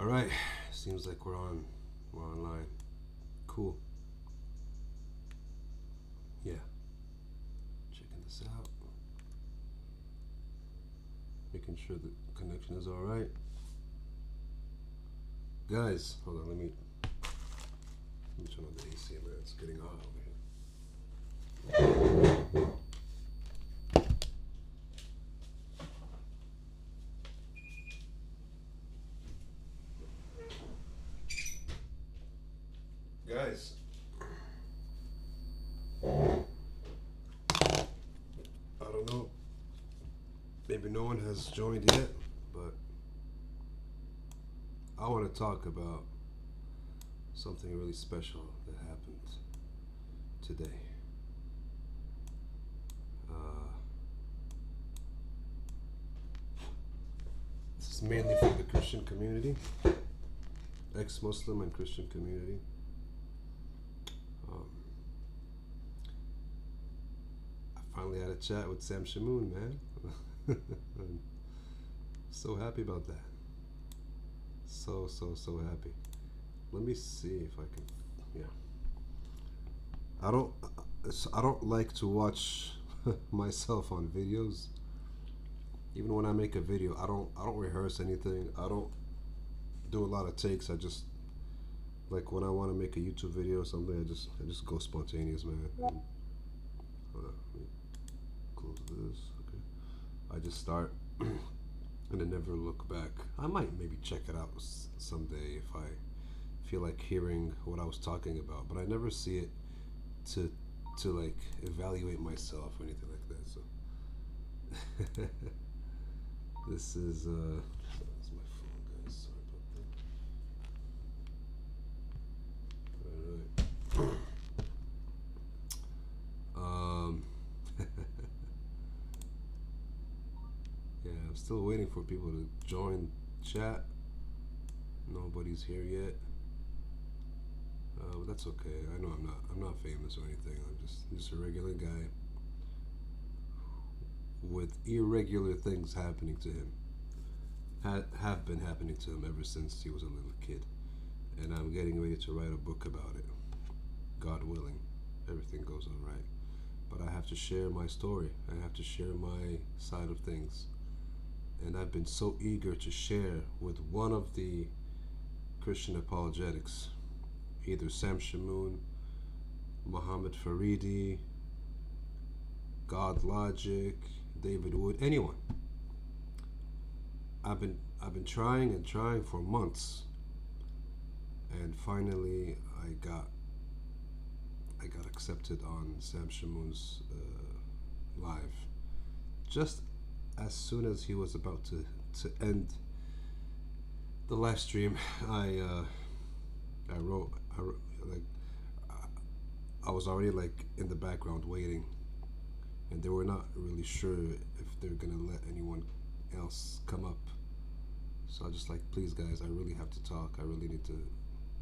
All right, seems like we're on. We're online. Cool. Yeah, checking this out. Making sure the connection is all right. Guys, hold on. Let me turn on the AC, man. It's getting hot over here. Guys, I don't know. Maybe no one has joined yet, but I want to talk about something really special that happened today. This is mainly for the Christian community, ex-Muslim and Christian community. I finally had a chat with Sam Shamoun, man. I'm so happy about that. So happy. Let me see if I can. Yeah. I don't like to watch myself on videos. Even when I make a video, I don't rehearse anything. I don't do a lot of takes. I just like when I want to make a YouTube video or something. I just go spontaneous, man. And, hold on, let me close this. Okay. I just start and then never look back. I might maybe check it out someday if I feel like hearing what I was talking about, but I never see it to like evaluate myself or anything like that. So this is that's my phone, guys. Sorry about that. All right. Yeah, I'm still waiting for people to join chat. Nobody's here yet. But that's okay. I know I'm not famous or anything. I'm just a regular guy with irregular things happening to him. Have been happening to him ever since he was a little kid. And I'm getting ready to write a book about it. God willing, everything goes all right. But I have to share my story. I have to share my side of things. And I've been so eager to share with one of the Christian apologetics, either Sam Shamoun, Muhammad Faridi, God Logic, David Wood, anyone. I've been trying and trying for months, and finally I got accepted on Sam Shamoun's live. Just as soon as he was about to end the live stream, I wrote like I was already like in the background waiting, and they were not really sure if they're gonna let anyone else come up. So I just like, please guys, I really have to talk. I really need to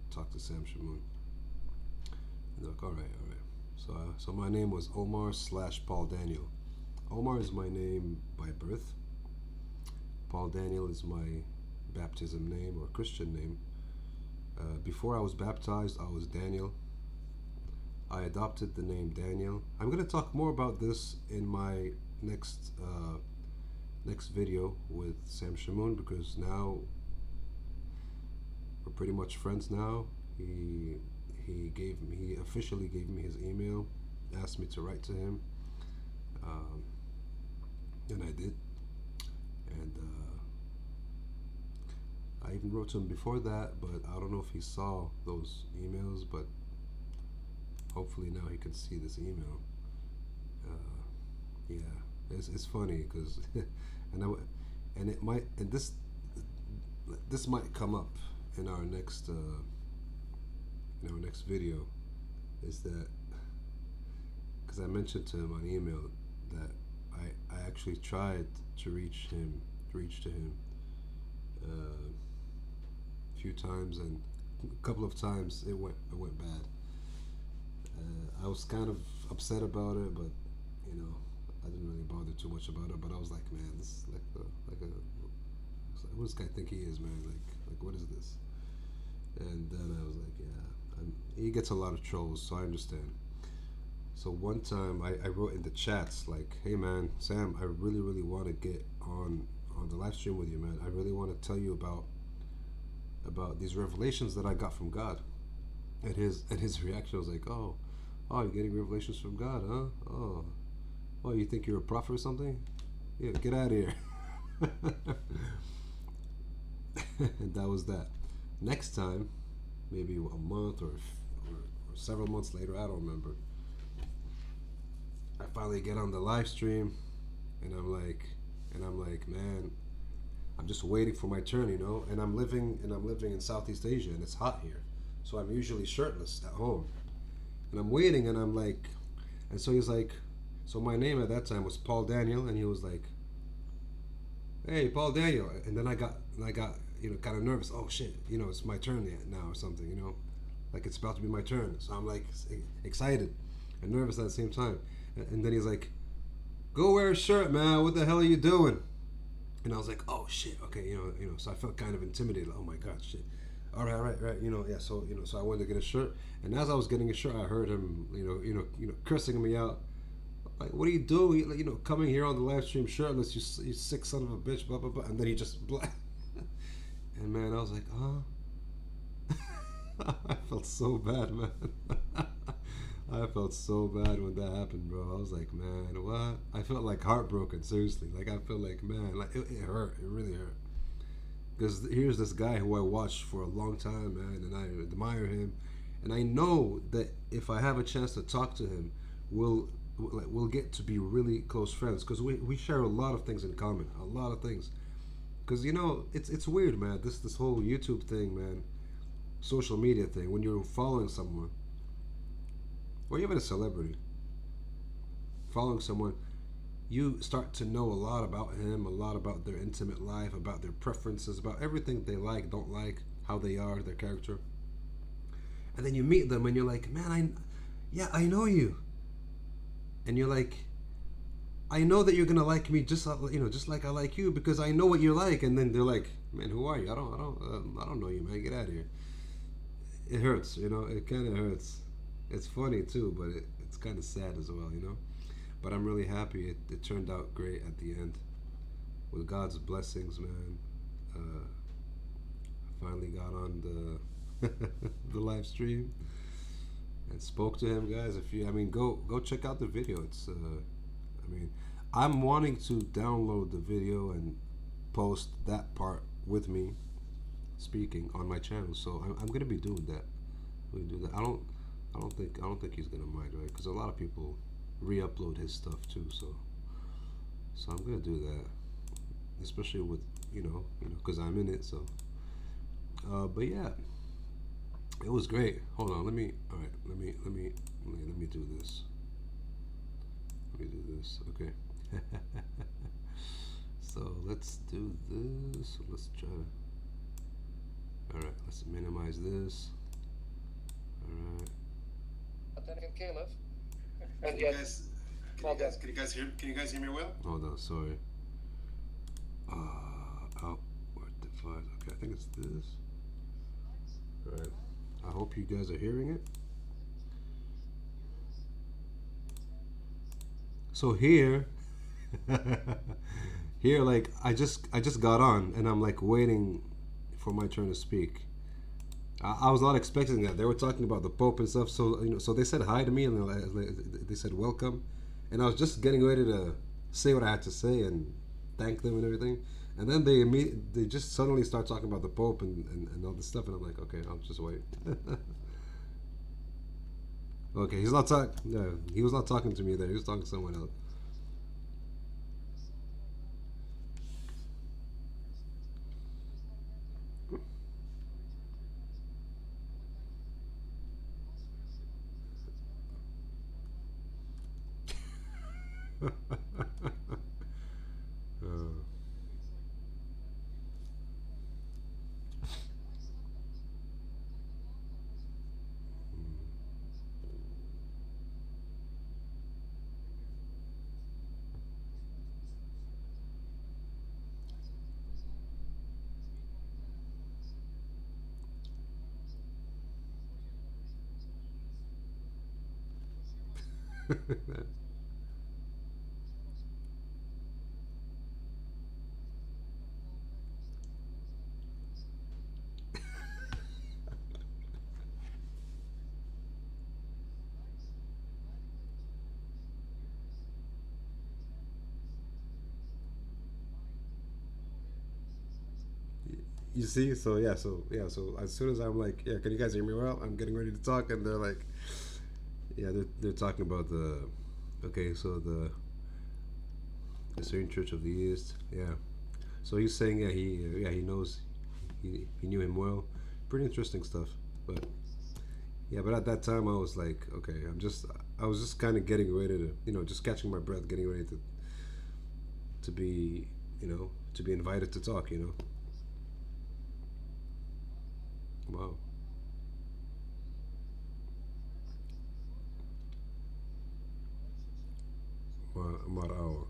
talk to Sam Shamoun. And they're like, all right. So my name was Omar/Paul Daniel. Omar is my name by birth. Paul Daniel is my baptism name or Christian name. Before I was baptized, I was Daniel. I adopted the name Daniel. I'm going to talk more about this in my next video with Sam Shamoun, because now we're pretty much friends now. He officially gave me his email, asked me to write to him, and I did. And I even wrote to him before that, but I don't know if he saw those emails, but hopefully now he can see this email. Yeah, it's funny because and this might come up in our next video, is that because I mentioned to him on email that I actually tried to reach to him a few times, and a couple of times it went bad. I was kind of upset about it, but I didn't really bother too much about it. But I was like, man, this is like who does this guy think he is, man? Like Like, what is this? And then I was like, yeah. He gets a lot of trolls, so I understand. So one time I wrote in the chats like, hey man, Sam, I really really want to get on the live stream with you, man. I really want to tell you about these revelations that I got from God. And his reaction was like, oh, you're getting revelations from God, huh? Oh, you think you're a prophet or something? Yeah, get out of here. And that was that. Next time, maybe a month or several months later, I don't remember. I finally get on the live stream, and I'm like, man, I'm just waiting for my turn, you know. And I'm living in Southeast Asia, and it's hot here, so I'm usually shirtless at home, and I'm waiting, and I'm like, and so he's like, so my name at that time was Paul Daniel, and he was like, hey, Paul Daniel, and then I got kind of nervous. Oh shit, it's my turn now or something, like it's about to be my turn. So I'm like excited and nervous at the same time. And then he's like, "Go wear a shirt, man. What the hell are you doing?" And I was like, "Oh shit, okay, So I felt kind of intimidated. Like, oh my god, shit. All right, yeah. So I went to get a shirt, and as I was getting a shirt, I heard him, cursing me out. Like, what are you doing? Like, coming here on the live stream shirtless, you sick son of a bitch, blah blah blah. And then he just and man, I was like, I felt so bad, man. I felt so bad when that happened, bro. I was like, man, what? I felt like heartbroken, seriously. Like, I felt like, man, like it hurt. It really hurt. Because here's this guy who I watched for a long time, man, and I admire him, and I know that if I have a chance to talk to him, we'll get to be really close friends because we share a lot of things in common, a lot of things. Because it's weird, man. This whole YouTube thing, man, social media thing. When you're following someone, or even a celebrity, following someone, you start to know a lot about him, a lot about their intimate life, about their preferences, about everything they like, don't like, how they are, their character. And then you meet them, and you're like, man, I know you, and you're like, I know that you're gonna like me just just like I like you because I know what you're like. And then they're like, man, who are you? I don't know you, man. Get out of here. It hurts, It kind of hurts. It's funny too, but it's kind of sad as well. But I'm really happy it turned out great at the end. With God's blessings, man. I finally got on the the live stream and spoke to him, guys. Go check out the video. It's I'm wanting to download the video and post that part with me speaking on my channel. So I'm gonna be doing that. We do that. I don't think he's gonna mind, right? Because a lot of people re-upload his stuff too. So I'm gonna do that, especially with because I'm in it. So, but yeah, it was great. Hold on, let me do this. Let me do this. Okay. So let's do this. Let's try to. All right. Let's minimize this. All right. Can you guys hear me well? Hold on. Sorry. Outward device. Okay. I think it's this. All right. I hope you guys are hearing it. So here, like I just got on, and I'm like waiting for my turn to speak. I was not expecting that. They were talking about the Pope and stuff. So so they said hi to me, and they said welcome, and I was just getting ready to say what I had to say and thank them and everything, and then they just suddenly start talking about the Pope and all this stuff, and I'm like, okay, I'll just wait. Okay, he's not talking. No, he was not talking to me there. He was talking to someone else. uh, You see, so yeah, so as soon as I'm like, yeah, can you guys hear me well? I'm getting ready to talk, and they're like, yeah, they're talking about the, okay, so the Syrian Church of the East, yeah. So he's saying, yeah, he knows, he knew him well. Pretty interesting stuff, but yeah, but at that time I was like, okay, I was just kind of getting ready to, just catching my breath, getting ready to be, to be invited to talk, Wow. Marao.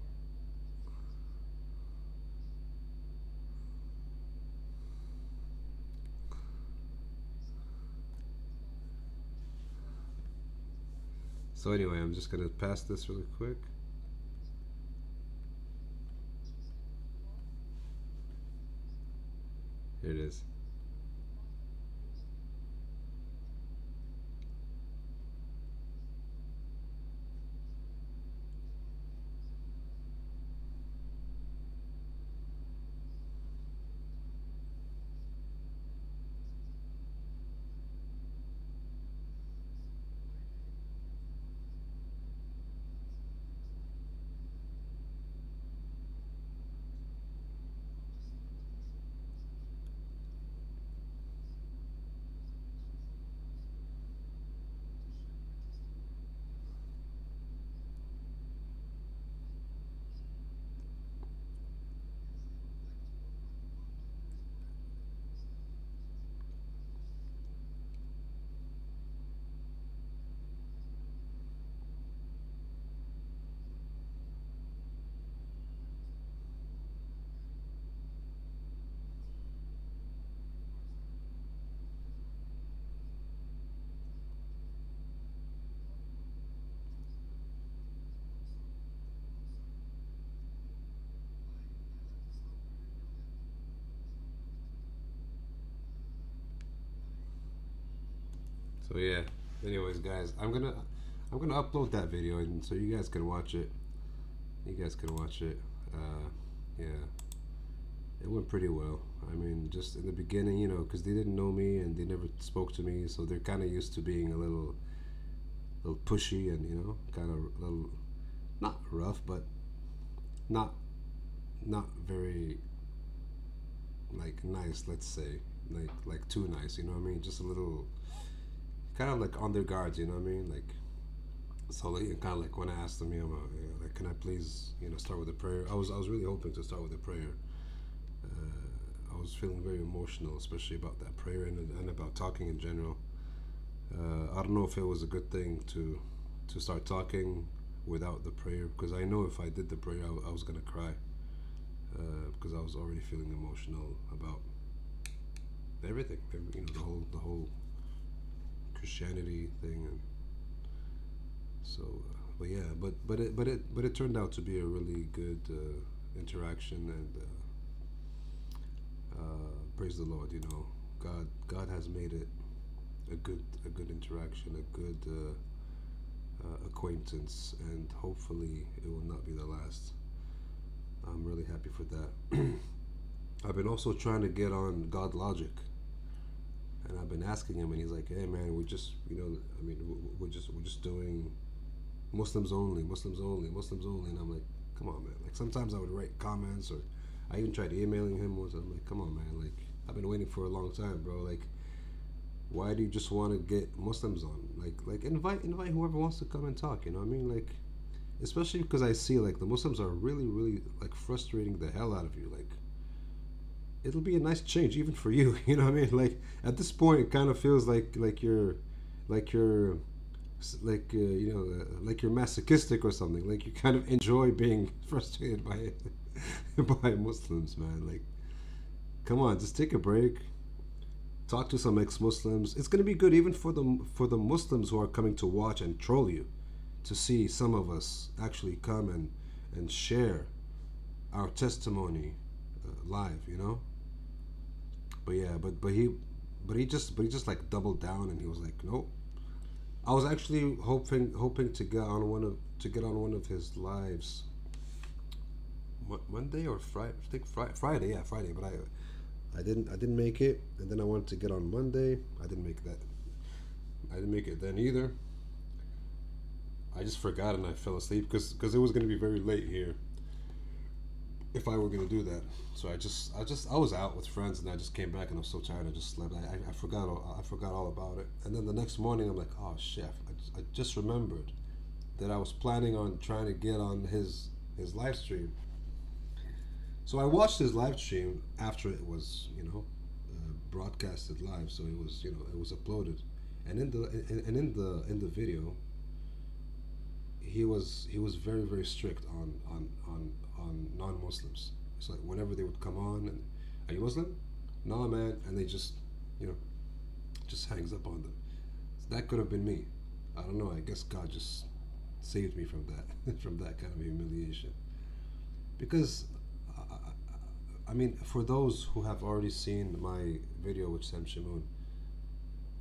So anyway, I'm just gonna pass this really quick. Here it is. So yeah. Anyways, guys, I'm gonna upload that video, and so you guys can watch it. You guys can watch it. Yeah, it went pretty well. I mean, just in the beginning, because they didn't know me and they never spoke to me, so they're kind of used to being a little pushy and kind of a little not rough, but not not very like nice. Let's say like too nice. You know what I mean? Just a little kind of like on their guards. You know what I mean? Like so, like, kind of like when I asked them, like, can I please, start with a prayer? I was really hoping to start with a prayer. I was feeling very emotional, especially about that prayer and about talking in general. I don't know if it was a good thing to start talking without the prayer because I know if I did the prayer, I was gonna cry because I was already feeling emotional about everything. The whole Christianity thing, and so. But yeah, but it turned out to be a really good interaction, and praise the Lord. God has made it a good interaction, a good acquaintance, and hopefully it will not be the last. I'm really happy for that. I've been also trying to get on God Logic, and I've been asking him, and he's like, "Hey man, we just, I mean, we're just doing Muslims only, Muslims only, Muslims only," and I'm like, "Come on, man!" Like sometimes I would write comments, or I even tried emailing him once. I'm like, "Come on, man! Like I've been waiting for a long time, bro. Like why do you just want to get Muslims on? Like invite whoever wants to come and talk. You know what I mean? Like especially because I see like the Muslims are really really like frustrating the hell out of you. Like it'll be a nice change even for you. You know what I mean? Like at this point, it kind of feels like you're like you're masochistic or something. Like you kind of enjoy being frustrated by by Muslims, man. Like come on, just take a break. Talk to some ex-Muslims. It's gonna be good even for the Muslims who are coming to watch and troll you. to see some of us actually come and share our testimony live, you know. But yeah, but he just like doubled down, and he was like, nope. I was actually hoping to get on one of his lives Monday or Friday. I think Friday, yeah, Friday. But I didn't make it, and then I wanted to get on Monday. I didn't make that. I didn't make it then either. I just forgot and I fell asleep because it was going to be very late here if I were going to do that. So I was out with friends, and I just came back and I was so tired. I just slept. I forgot all about it. And then the next morning I'm like, oh chef, I just remembered that I was planning on trying to get on his live stream. So I watched his live stream after it was, broadcasted live. So it was uploaded, and in the video, he was very very strict on non-Muslims. It's like whenever they would come on, and are you Muslim? No, man, and they you know just hangs up on them. So that could have been me. I don't know. I guess God just saved me from that from that kind of humiliation. Because I mean, for those who have already seen my video with Sam Shamoun,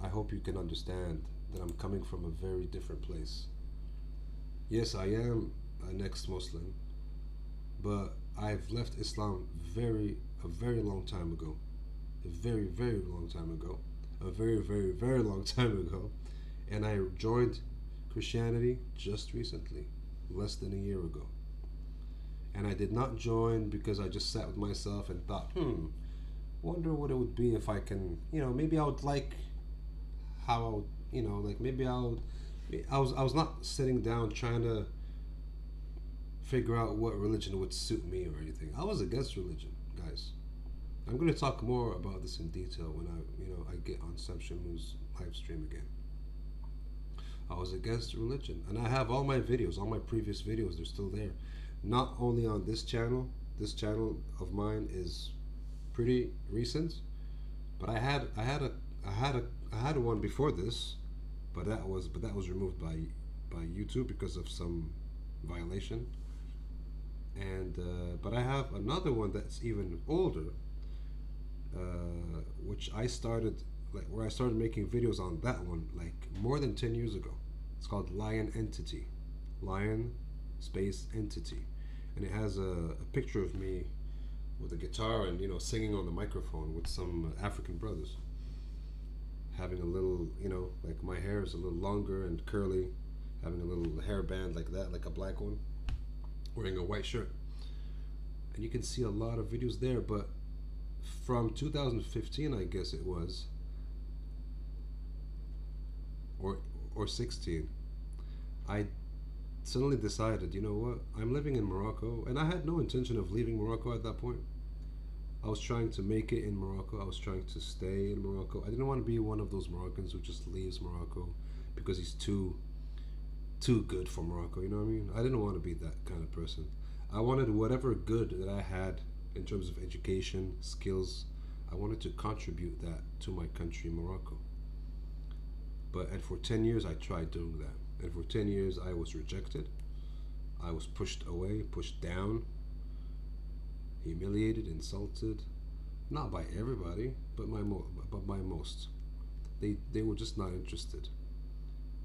I hope you can understand that I'm coming from a very different place. Yes, I am an ex-Muslim, but I've left Islam a very long time ago, a very very long time ago, a very very very long time ago, and I joined Christianity just recently, less than a year ago. And I did not join because I just sat with myself and thought, wonder what it would be if I can, maybe I would like how I would, like maybe I was not sitting down trying to figure out what religion would suit me or anything. I was against religion, guys. I'm going to talk more about this in detail when I get on Sam Shamoun's live stream again. I was against religion, and I have all my videos, all my previous videos. They're still there. Not only on this channel. This channel of mine is pretty recent, but I had one before this, but that was removed by YouTube because of some violation. And but I have another one that's even older, which I started where I started making videos on that one like more than 10 years ago. It's called Lion Entity, Lion Space Entity, and it has a picture of me with a guitar and singing on the microphone with some African brothers, having a little like my hair is a little longer and curly, having a little hairband like that, like a black one, wearing a white shirt. And you can see a lot of videos there, but from 2015, I guess it was, or 16, I suddenly decided, you know what, I'm living in Morocco, and I had no intention of leaving Morocco at that point. I was trying to make it in Morocco. I was trying to stay in Morocco. I didn't want to be one of those Moroccans who just leaves Morocco because he's too good for Morocco. You know what I mean? I didn't want to be that kind of person. I wanted whatever good that I had in terms of education, skills, I wanted to contribute that to my country, Morocco. And for 10 years I tried doing that. And for 10 years I was rejected. I was pushed away, pushed down, humiliated, insulted. Not by everybody, but by most. They were just not interested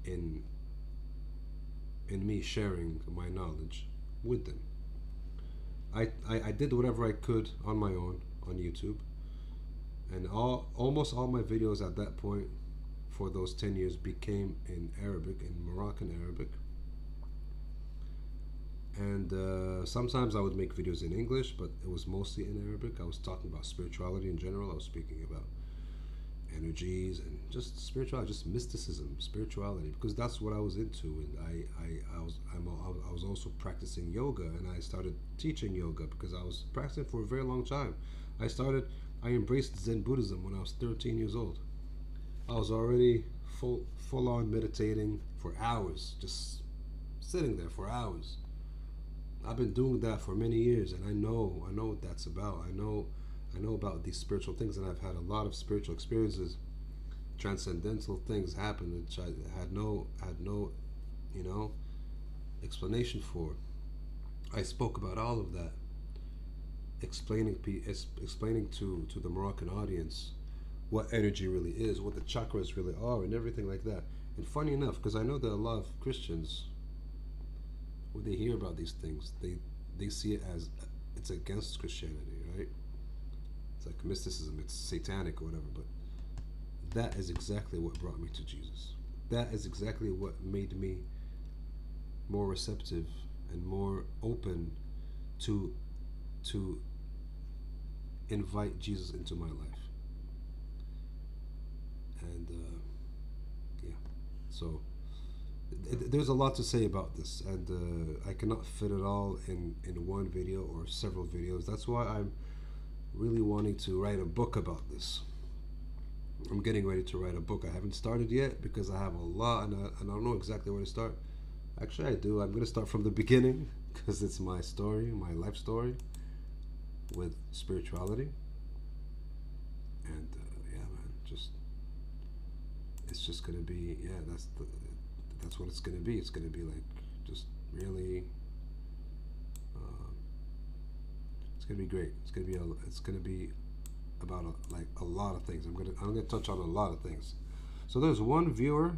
in me sharing my knowledge with them. I did whatever I could on my own on YouTube, and almost all my videos at that point for those 10 years became in Arabic, in Moroccan Arabic. And sometimes I would make videos in English, but it was mostly in Arabic. I was talking about spirituality in general. I was speaking about energies and just spirituality, just mysticism, spirituality, because that's what I was into. And I was also practicing yoga, and I started teaching yoga because I was practicing for a very long time. I embraced Zen Buddhism when I was 13 years old. I was already full on meditating for hours, just sitting there for hours. I've been doing that for many years, and I know what that's about. I know about these spiritual things, and I've had a lot of spiritual experiences, transcendental things happen which I had no, explanation for. I spoke about all of that, explaining to the Moroccan audience what energy really is, what the chakras really are, and everything like that. And funny enough, because I know that a lot of Christians, when they hear about these things, they see it as it's against Christianity, right? It's like mysticism, it's satanic or whatever. But that is exactly what brought me to Jesus. That is exactly what made me more receptive and more open to to invite Jesus into my life. And yeah, so there's a lot to say about this, and I cannot fit it all in one video or several videos. That's why I'm really wanting to write a book about this. I'm getting ready to write a book. I haven't started yet because I have a lot, and I don't know exactly where to start. Actually, I do. I'm going to start from the beginning because it's my story, my life story with spirituality. And yeah, man, just it's just going to be that's what it's going to be. It's going to be like just really. Uh, it's going to be great. It's going to be about a lot of things. I'm gonna touch on a lot of things. So there's one viewer.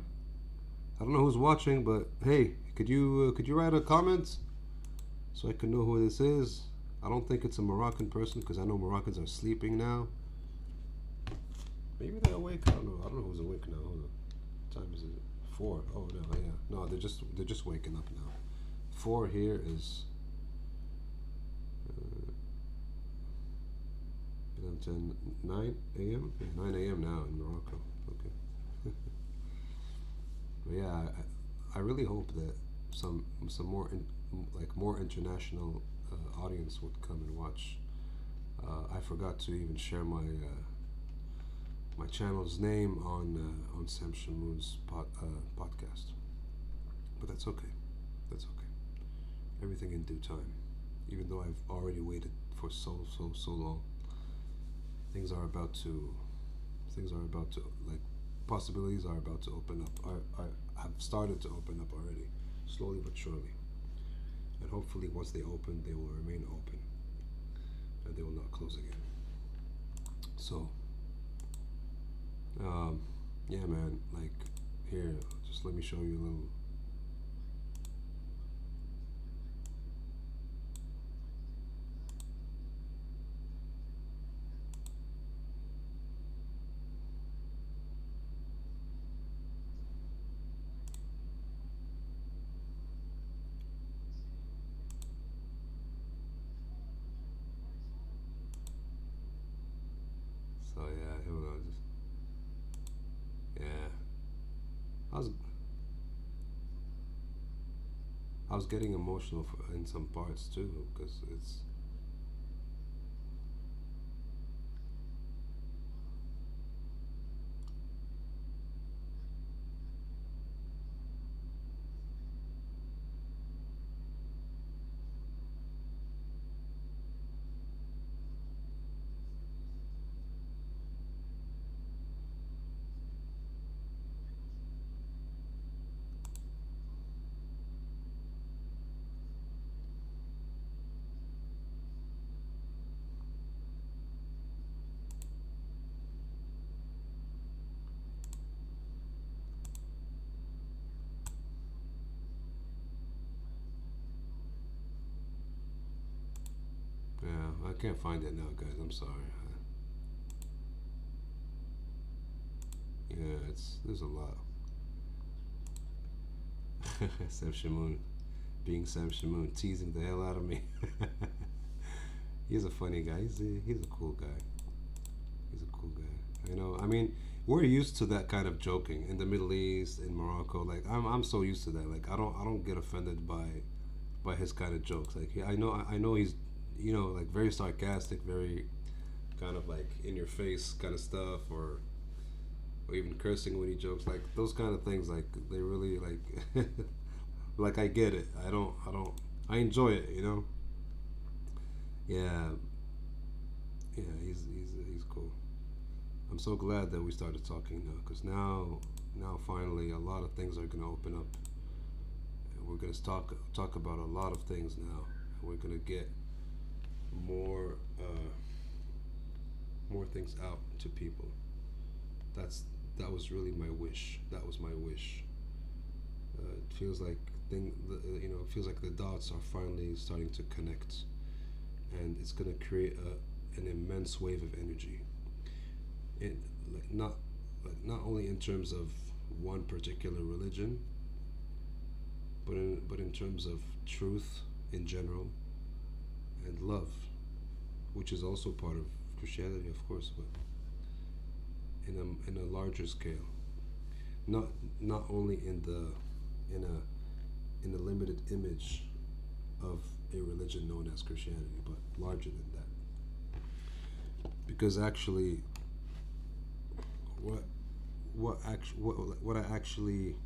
I don't know who's watching, but hey, could you write a comment so I can know who this is? I don't think it's a Moroccan person because I know Moroccans are sleeping now. Maybe they're awake. I don't know. I don't know who's awake now. Hold on. What time is it? 4. Oh no, yeah. No, they're just waking up now. 4 here is 10, 9 a.m. Yeah, 9 a.m. now in Morocco. Okay. But yeah, I really hope that some more more international audience would come and watch. I forgot to even share my channel's name on Sam Shamoun's podcast, but that's okay. That's okay. Everything in due time. Even though I've already waited for so long, things are about to like possibilities are about to open up. I have started to open up already, slowly but surely. And hopefully, once they open, they will remain open, and they will not close again. So, yeah, man. Like, here, just let me show you a little. So yeah, here we go. Just yeah, I was I was getting emotional in some parts too because it's yeah. I can't find it now, guys. I'm sorry. Yeah, there's a lot. Sam Shamoun, being Sam Shamoun, teasing the hell out of me. He's a funny guy. He's a cool guy. He's a cool guy. You know, I mean, we're used to that kind of joking in the Middle East, in Morocco. Like, I'm so used to that. Like, I don't get offended by his kind of jokes. Like, I know he's, like very sarcastic, very kind of like in your face kind of stuff, or even cursing when he jokes. Like those kind of things. Like they really like, like I get it. I enjoy it. Yeah, yeah. He's cool. I'm so glad that we started talking now, because now finally a lot of things are gonna open up, and we're gonna talk about a lot of things now. We're gonna get more more things out to people. That's that was really my wish. That was my wish. It feels like it feels like the dots are finally starting to connect, and it's gonna create an immense wave of energy. It not only in terms of one particular religion, but in terms of truth in general and love, which is also part of Christianity, of course, but in a larger scale, not not only in a limited image of a religion known as Christianity, but larger than that. Because actually, what what I actually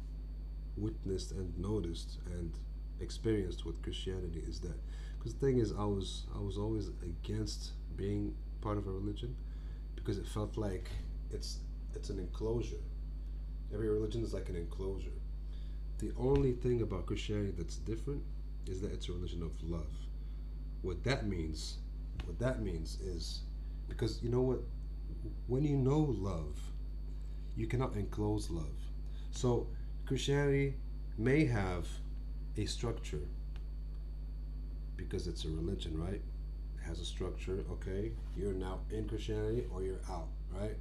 witnessed and noticed and experienced with Christianity is that, because the thing is, I was always against being part of a religion, because it felt like it's an enclosure. Every religion is like an enclosure. The only thing about Christianity that's different is that it's a religion of love. What that means is, because you know what, when you know love, you cannot enclose love. So Christianity may have a structure because it's a religion, right? It has a structure. Okay, you're now in Christianity or you're out, right?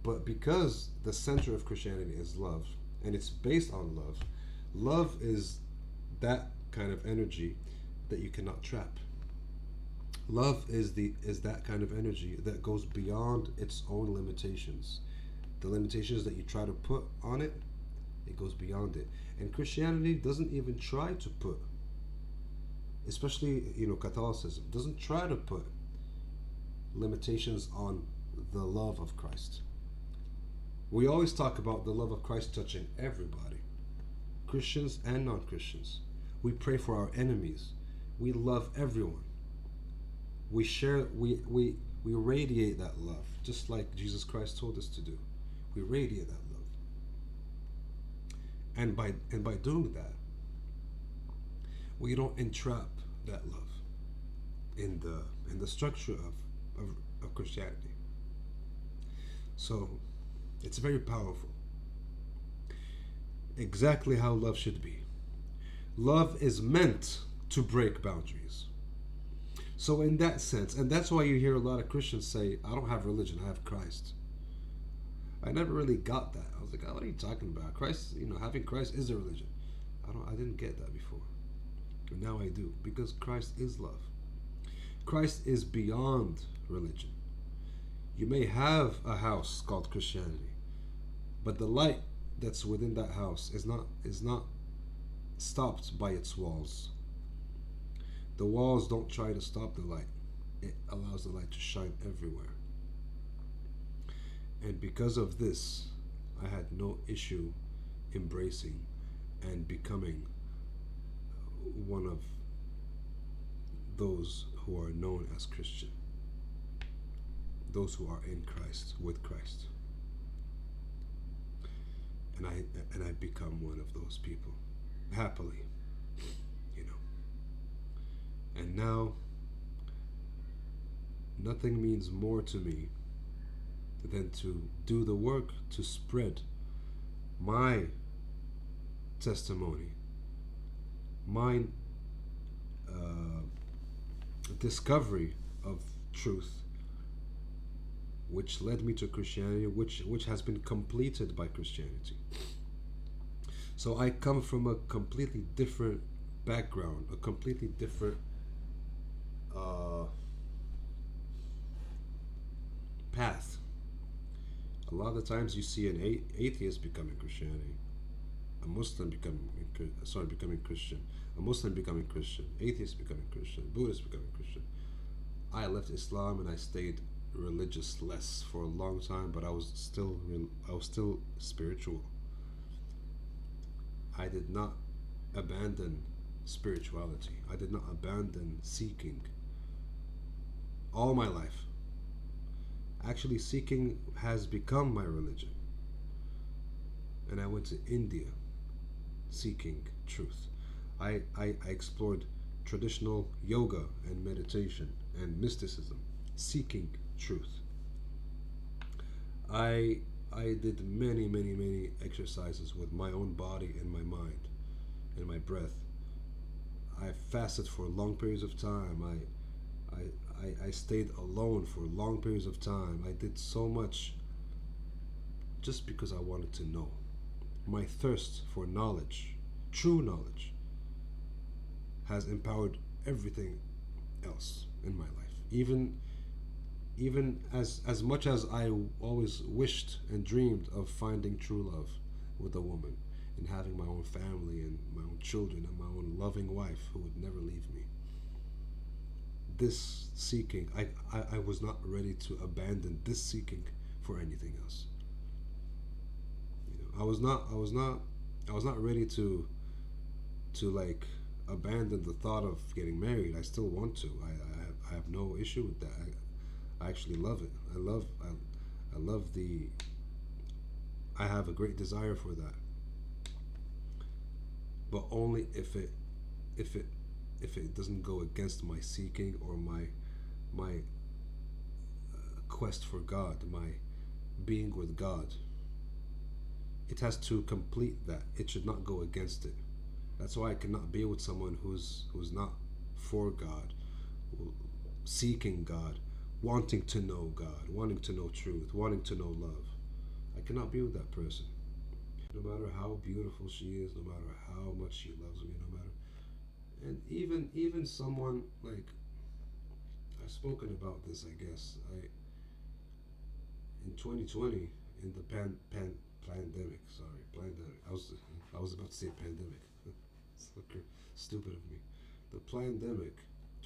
But because the center of Christianity is love, and it's based on love, love is that kind of energy that you cannot trap. Love is that kind of energy that goes beyond its own limitations. The limitations that you try to put on it, it goes beyond it. And Christianity doesn't even try to put, especially Catholicism doesn't try to put limitations on the love of Christ. We always talk about the love of Christ touching everybody, Christians and non-Christians. We pray for our enemies. We love everyone. We radiate that love, just like Jesus Christ told us to do. We radiate that love. And by doing that, we don't entrap that love in the structure of Christianity. So it's very powerful. Exactly how love should be. Love is meant to break boundaries. So in that sense, and that's why you hear a lot of Christians say, I don't have religion, I have Christ. I never really got that. I was like, oh, what are you talking about? Christ, having Christ is a religion. I didn't get that before. But now I do, because Christ is love. Christ is beyond religion. You may have a house called Christianity, but the light that's within that house is not stopped by its walls. The walls don't try to stop the light. It allows the light to shine everywhere. And because of this, I had no issue embracing and becoming one of those who are known as Christian, those who are in Christ, with Christ. And I become one of those people, happily, And now, nothing means more to me than to do the work to spread my testimony, my discovery of truth, which led me to Christianity, which has been completed by Christianity. So I come from a completely different background, a completely different path. A lot of the times you see an atheist becoming Christianity, a Muslim becoming Christian, a Muslim becoming Christian, atheist becoming Christian, Buddhist becoming Christian. I left Islam and I stayed religious less for a long time, but I was still spiritual. I did not abandon spirituality. I did not abandon seeking all my life. Actually, seeking has become my religion. And I went to India seeking truth. I explored traditional yoga and meditation and mysticism, seeking truth. I I did many exercises with my own body and my mind and my breath. I fasted for long periods of time. I stayed alone for long periods of time. I did so much just because I wanted to know. My thirst for knowledge, true knowledge, has empowered everything else in my life. Even as much as I always wished and dreamed of finding true love with a woman and having my own family and my own children and my own loving wife who would never leave me. This seeking, I was not ready to abandon this seeking for anything else. I was not ready to like abandon the thought of getting married. I still want to. I have no issue with that. I actually love it. I love the. I have a great desire for that, but only if it if it doesn't go against my seeking or my quest for God, my being with God. It has to complete that. It should not go against it. That's why I cannot be with someone who's not for God, seeking God, wanting to know God, wanting to know truth, wanting to know love. I cannot be with that person. No matter how beautiful she is, no matter how much she loves me, no matter, and even someone like, I've spoken about this. I guess I in 2020, in the pandemic. Sorry, pandemic. I was about to say pandemic. So stupid of me. The pandemic,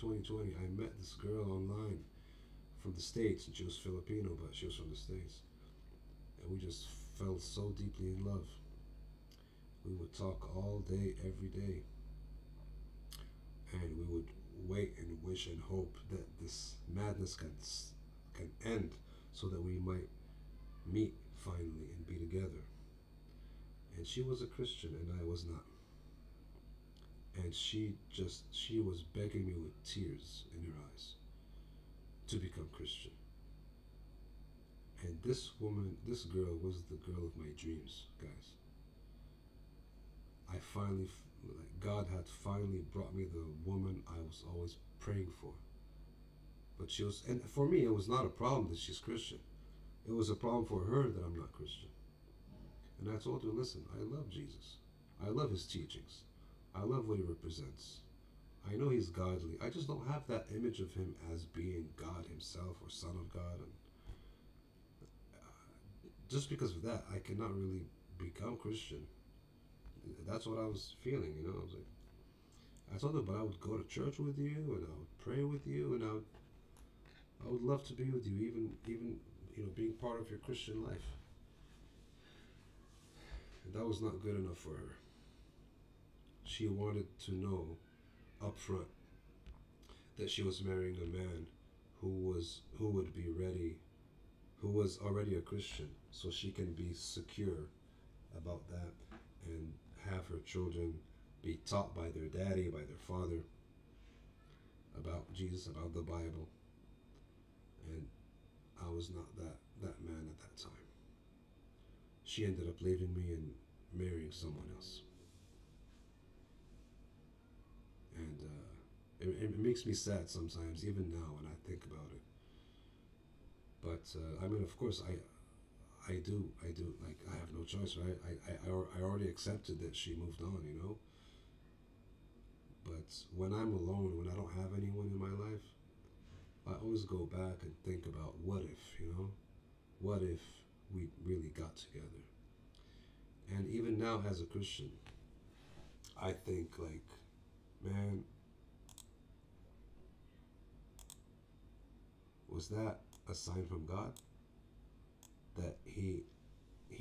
2020. I met this girl online from the States, and she was Filipino, but she was from the States, and we just fell so deeply in love. We would talk all day, every day, and we would wait and wish and hope that this madness can end, so that we might meet finally and be together. And she was a Christian, and I was not. And she was begging me with tears in her eyes to become Christian. And this girl was the girl of my dreams, guys. I finally, like, God had finally brought me the woman I was always praying for. But she was, and for me, it was not a problem that she's Christian. It was a problem for her that I'm not Christian. And I told her, listen, I love Jesus. I love his teachings. I love what he represents. I know he's godly. I just don't have that image of him as being God himself or Son of God. And just because of that, I cannot really become Christian. That's what I was feeling, you know. I was like, I told her, but I would go to church with you, and I would pray with you, and I would love to be with you, even being part of your Christian life. And that was not good enough for her. She wanted to know up front that she was marrying a man who would be ready, who was already a Christian, so she can be secure about that and have her children be taught by their daddy, by their father, about Jesus, about the Bible. And I was not that man at that time. She ended up leaving me and marrying someone else. And it makes me sad sometimes, even now when I think about it. But I mean, of course, I do, like, I have no choice, right? I already accepted that she moved on, you know? But when I'm alone, when I don't have anyone in my life, I always go back and think about what if, you know? What if we really got together? And even now, as a Christian, I think, like, man, was that a sign from God that he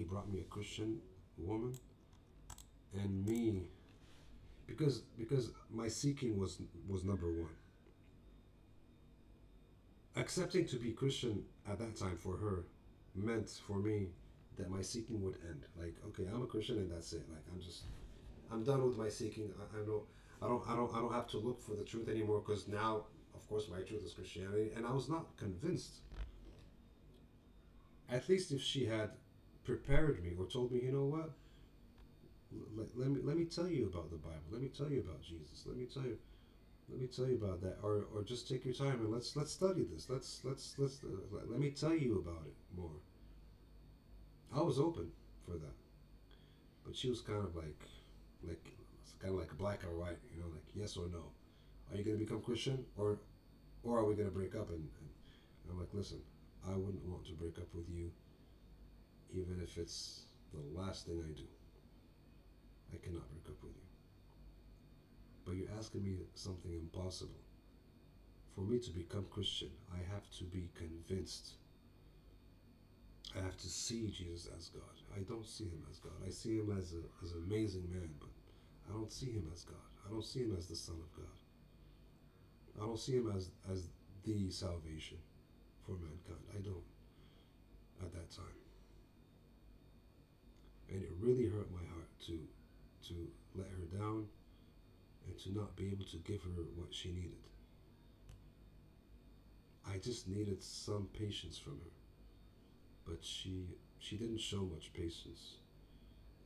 brought me a Christian woman? And me, because my seeking was number one. Accepting to be Christian at that time for her meant for me that my seeking would end. Like, okay, I'm a Christian and that's it. Like, I'm done with my seeking. I know I don't have to look for the truth anymore because now, of course, my truth is Christianity, and I was not convinced. At least if she had prepared me or told me, you know what, let me tell you about the Bible. Let me tell you about Jesus. Let me tell you about that, or just take your time and let's study this. Let me tell you about it more. I was open for that, but she was kind of like it's kind of like black or white, you know, like yes or no. Are you gonna become Christian, or are we gonna break up? And I'm like, listen, I wouldn't want to break up with you, even if it's the last thing I do. I cannot break up with you. But you're asking me something impossible. For me to become Christian, I have to be convinced. I have to see Jesus as God. I don't see him as God. I see him as an amazing man, but I don't see him as God. I don't see him as the Son of God. I don't see him as the salvation for mankind. I don't at that time. And it really hurt my heart to let her down and to not be able to give her what she needed. I just needed some patience from her. But she didn't show much patience.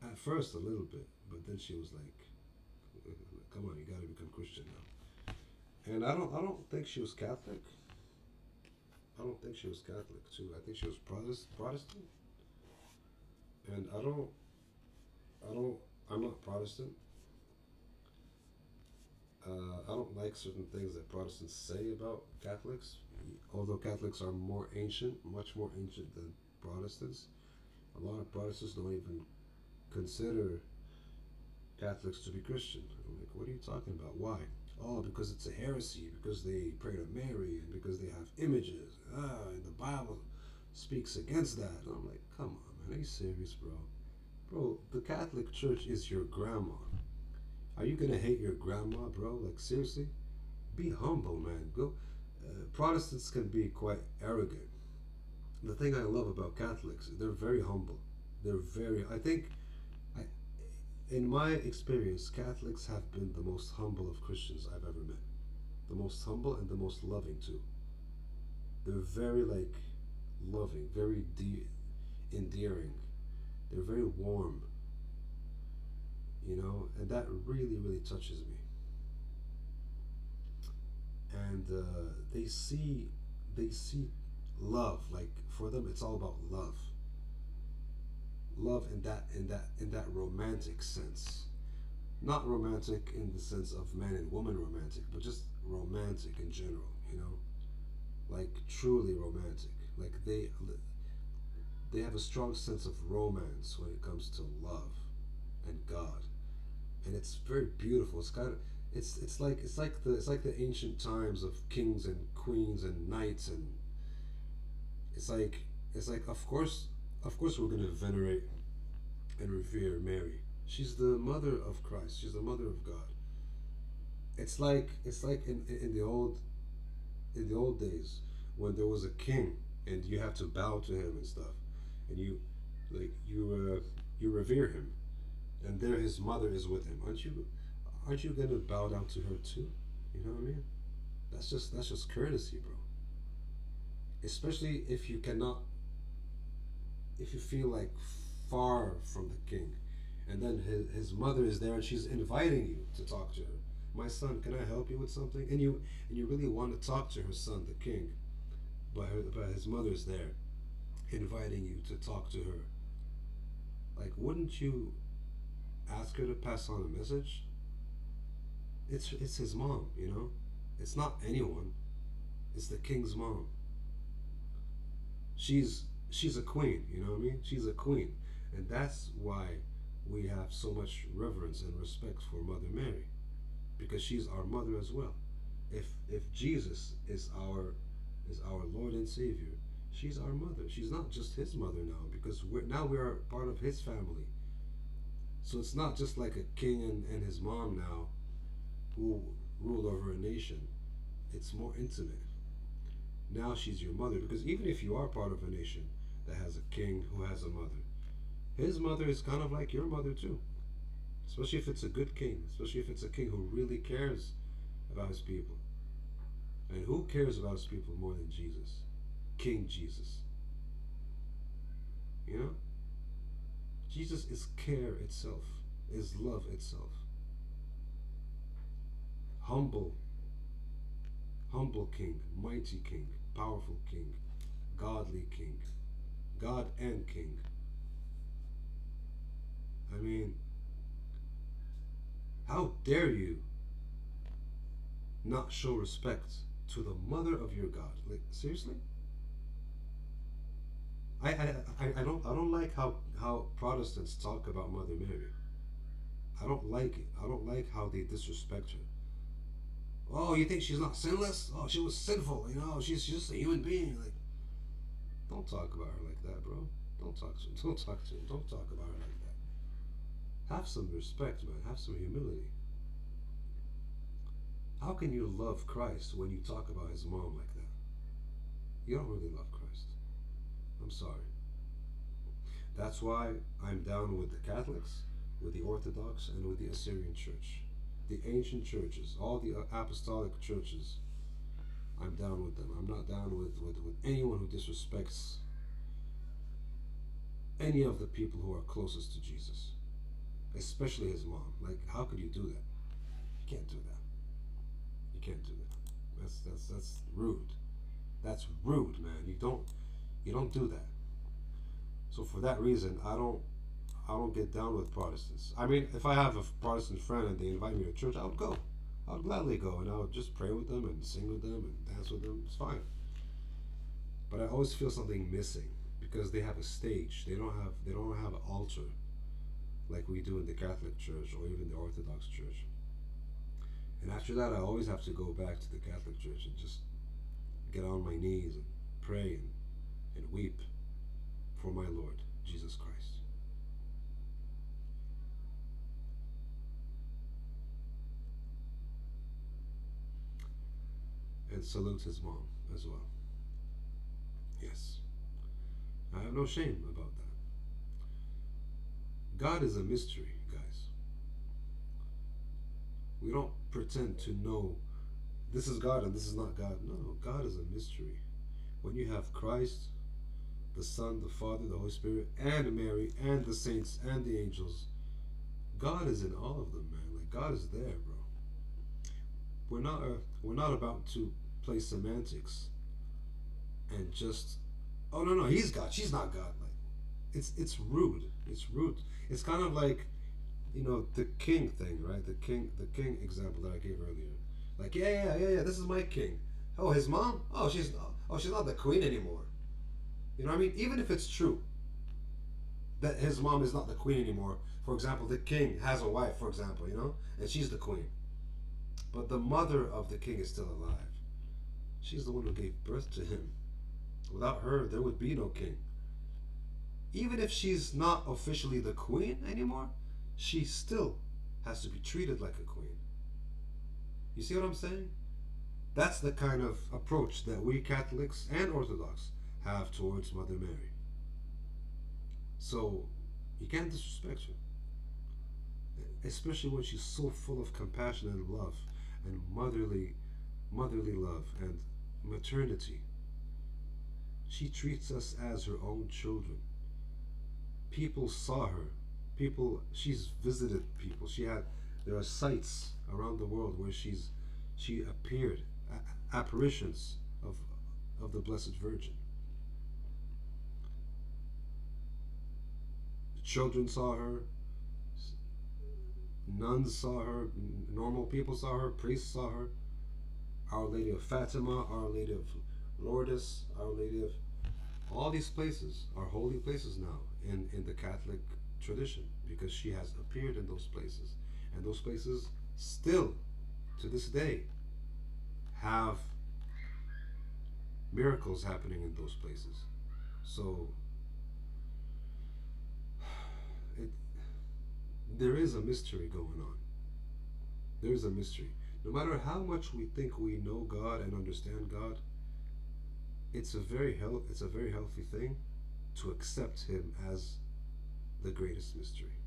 At first a little bit, but then she was like, come on, you gotta become Christian now. And I don't think she was Catholic. I don't think she was Catholic too. I think she was Protestant. And I'm not Protestant. I don't like certain things that Protestants say about Catholics. Although Catholics are more ancient, much more ancient than Protestants. A lot of Protestants don't even consider Catholics to be Christian. I'm like, what are you talking about? Why? Oh, because it's a heresy, because they pray to Mary, and because they have images. And the Bible speaks against that. And I'm like, come on, man, are you serious, bro? Bro, the Catholic Church is your grandma. Are you gonna hate your grandma, bro? Like, seriously? Be humble, man. Go. Protestants can be quite arrogant. The thing I love about Catholics, they're very humble. I think, I, in my experience, Catholics have been the most humble of Christians I've ever met. The most humble and the most loving too. They're very like loving, very endearing. They're very warm, you know, and that really, really touches me. And they see love, like for them it's all about love in that romantic sense, not romantic in the sense of man and woman romantic, but just romantic in general, you know, like truly romantic. Like they have a strong sense of romance when it comes to love and God, and it's very beautiful. It's kind of it's like the ancient times of kings and queens and knights, and it's like of course we're gonna venerate and revere Mary. She's the mother of Christ. She's the mother of God. It's like in the old days when there was a king and you have to bow to him and stuff, and you revere him, and there his mother is with him. Aren't you gonna bow down to her too? You know what I mean? That's just courtesy, bro. Especially if you cannot, if you feel like far from the king, and then his mother is there and she's inviting you to talk to her. My son, can I help you with something? And you really want to talk to her son, the king, but his mother's there, inviting you to talk to her. Like, wouldn't you ask her to pass on a message? It's his mom, you know. It's not anyone. It's the king's mom. She's a queen, you know what I mean? She's a queen, and that's why we have so much reverence and respect for Mother Mary, because she's our mother as well. If Jesus is our Lord and Savior, she's our mother. She's not just his mother now, because we are part of his family. So it's not just like a king and his mom now who rule over a nation. It's more intimate. Now she's your mother, because even if you are part of a nation that has a king who has a mother, his mother is kind of like your mother too. especially if it's a good king, especially if it's a king who really cares about his people. And who cares about his people more than Jesus? King Jesus. You know? Jesus is care itself, is love itself. Humble, humble king, mighty king, powerful king, godly king, God and king. I mean, how dare you not show respect to the mother of your God? Like, seriously? I don't like how Protestants talk about Mother Mary. I don't like it. I don't like how they disrespect her. Oh, you think she's not sinless? Oh, she was sinful. You know, she's just a human being. Like, don't talk about her like that, bro. Don't talk to her. Don't talk to her. Don't talk about her like that. Have some respect, man. Have some humility. How can you love Christ when you talk about his mom like that? You don't really love Christ. I'm sorry. That's why I'm down with the Catholics, with the Orthodox, and with the Assyrian Church. The ancient churches, all the apostolic churches, I'm down with them. I'm not down with anyone who disrespects any of the people who are closest to Jesus, especially his mom. Like, how could you do that? You can't do that. You can't do that. That's rude. That's rude, man. You don't do that. So for that reason, I don't get down with Protestants. I mean, if I have a Protestant friend and they invite me to church, I would go. I would gladly go, and I would just pray with them and sing with them and dance with them. It's fine. But I always feel something missing because they have a stage. They don't have an altar like we do in the Catholic Church or even the Orthodox Church. And after that, I always have to go back to the Catholic Church and just get on my knees and pray and weep for my Lord Jesus Christ. And salute his mom as well. Yes. I have no shame about that. God is a mystery, guys. We don't pretend to know this is God and this is not God. No, God is a mystery. When you have Christ, the Son, the Father, the Holy Spirit, and Mary, and the saints, and the angels, God is in all of them, man. Like, God is there, bro. We're not about to play semantics and just, oh no, he's God, she's not God. Like, it's rude. It's rude. It's kind of like, the king thing, right? The king example that I gave earlier. Like, yeah. This is my king. Oh, his mom? She's not the queen anymore. You know what I mean? Even if it's true that his mom is not the queen anymore. For example, the king has a wife, for example, and she's the queen. But the mother of the king is still alive. She's the one who gave birth to him. Without her, there would be no king. Even if she's not officially the queen anymore, she still has to be treated like a queen. You see what I'm saying? That's the kind of approach that we Catholics and Orthodox have towards Mother Mary. So you can't disrespect her, especially when she's so full of compassion and love and motherly love and maternity. She treats us as her own children. People saw her. She's visited people. There are sites around the world where she appeared, apparitions of the Blessed Virgin. Children saw her, nuns saw her, normal people saw her, priests saw her. Our Lady of Fatima, Our Lady of Lourdes, Our Lady of... All these places are holy places now in the Catholic tradition because she has appeared in those places. And those places still, to this day, have miracles happening in those places. So, there is a mystery going on. There is a mystery. No matter how much we think we know God and understand God, it's a very healthy thing to accept Him as the greatest mystery.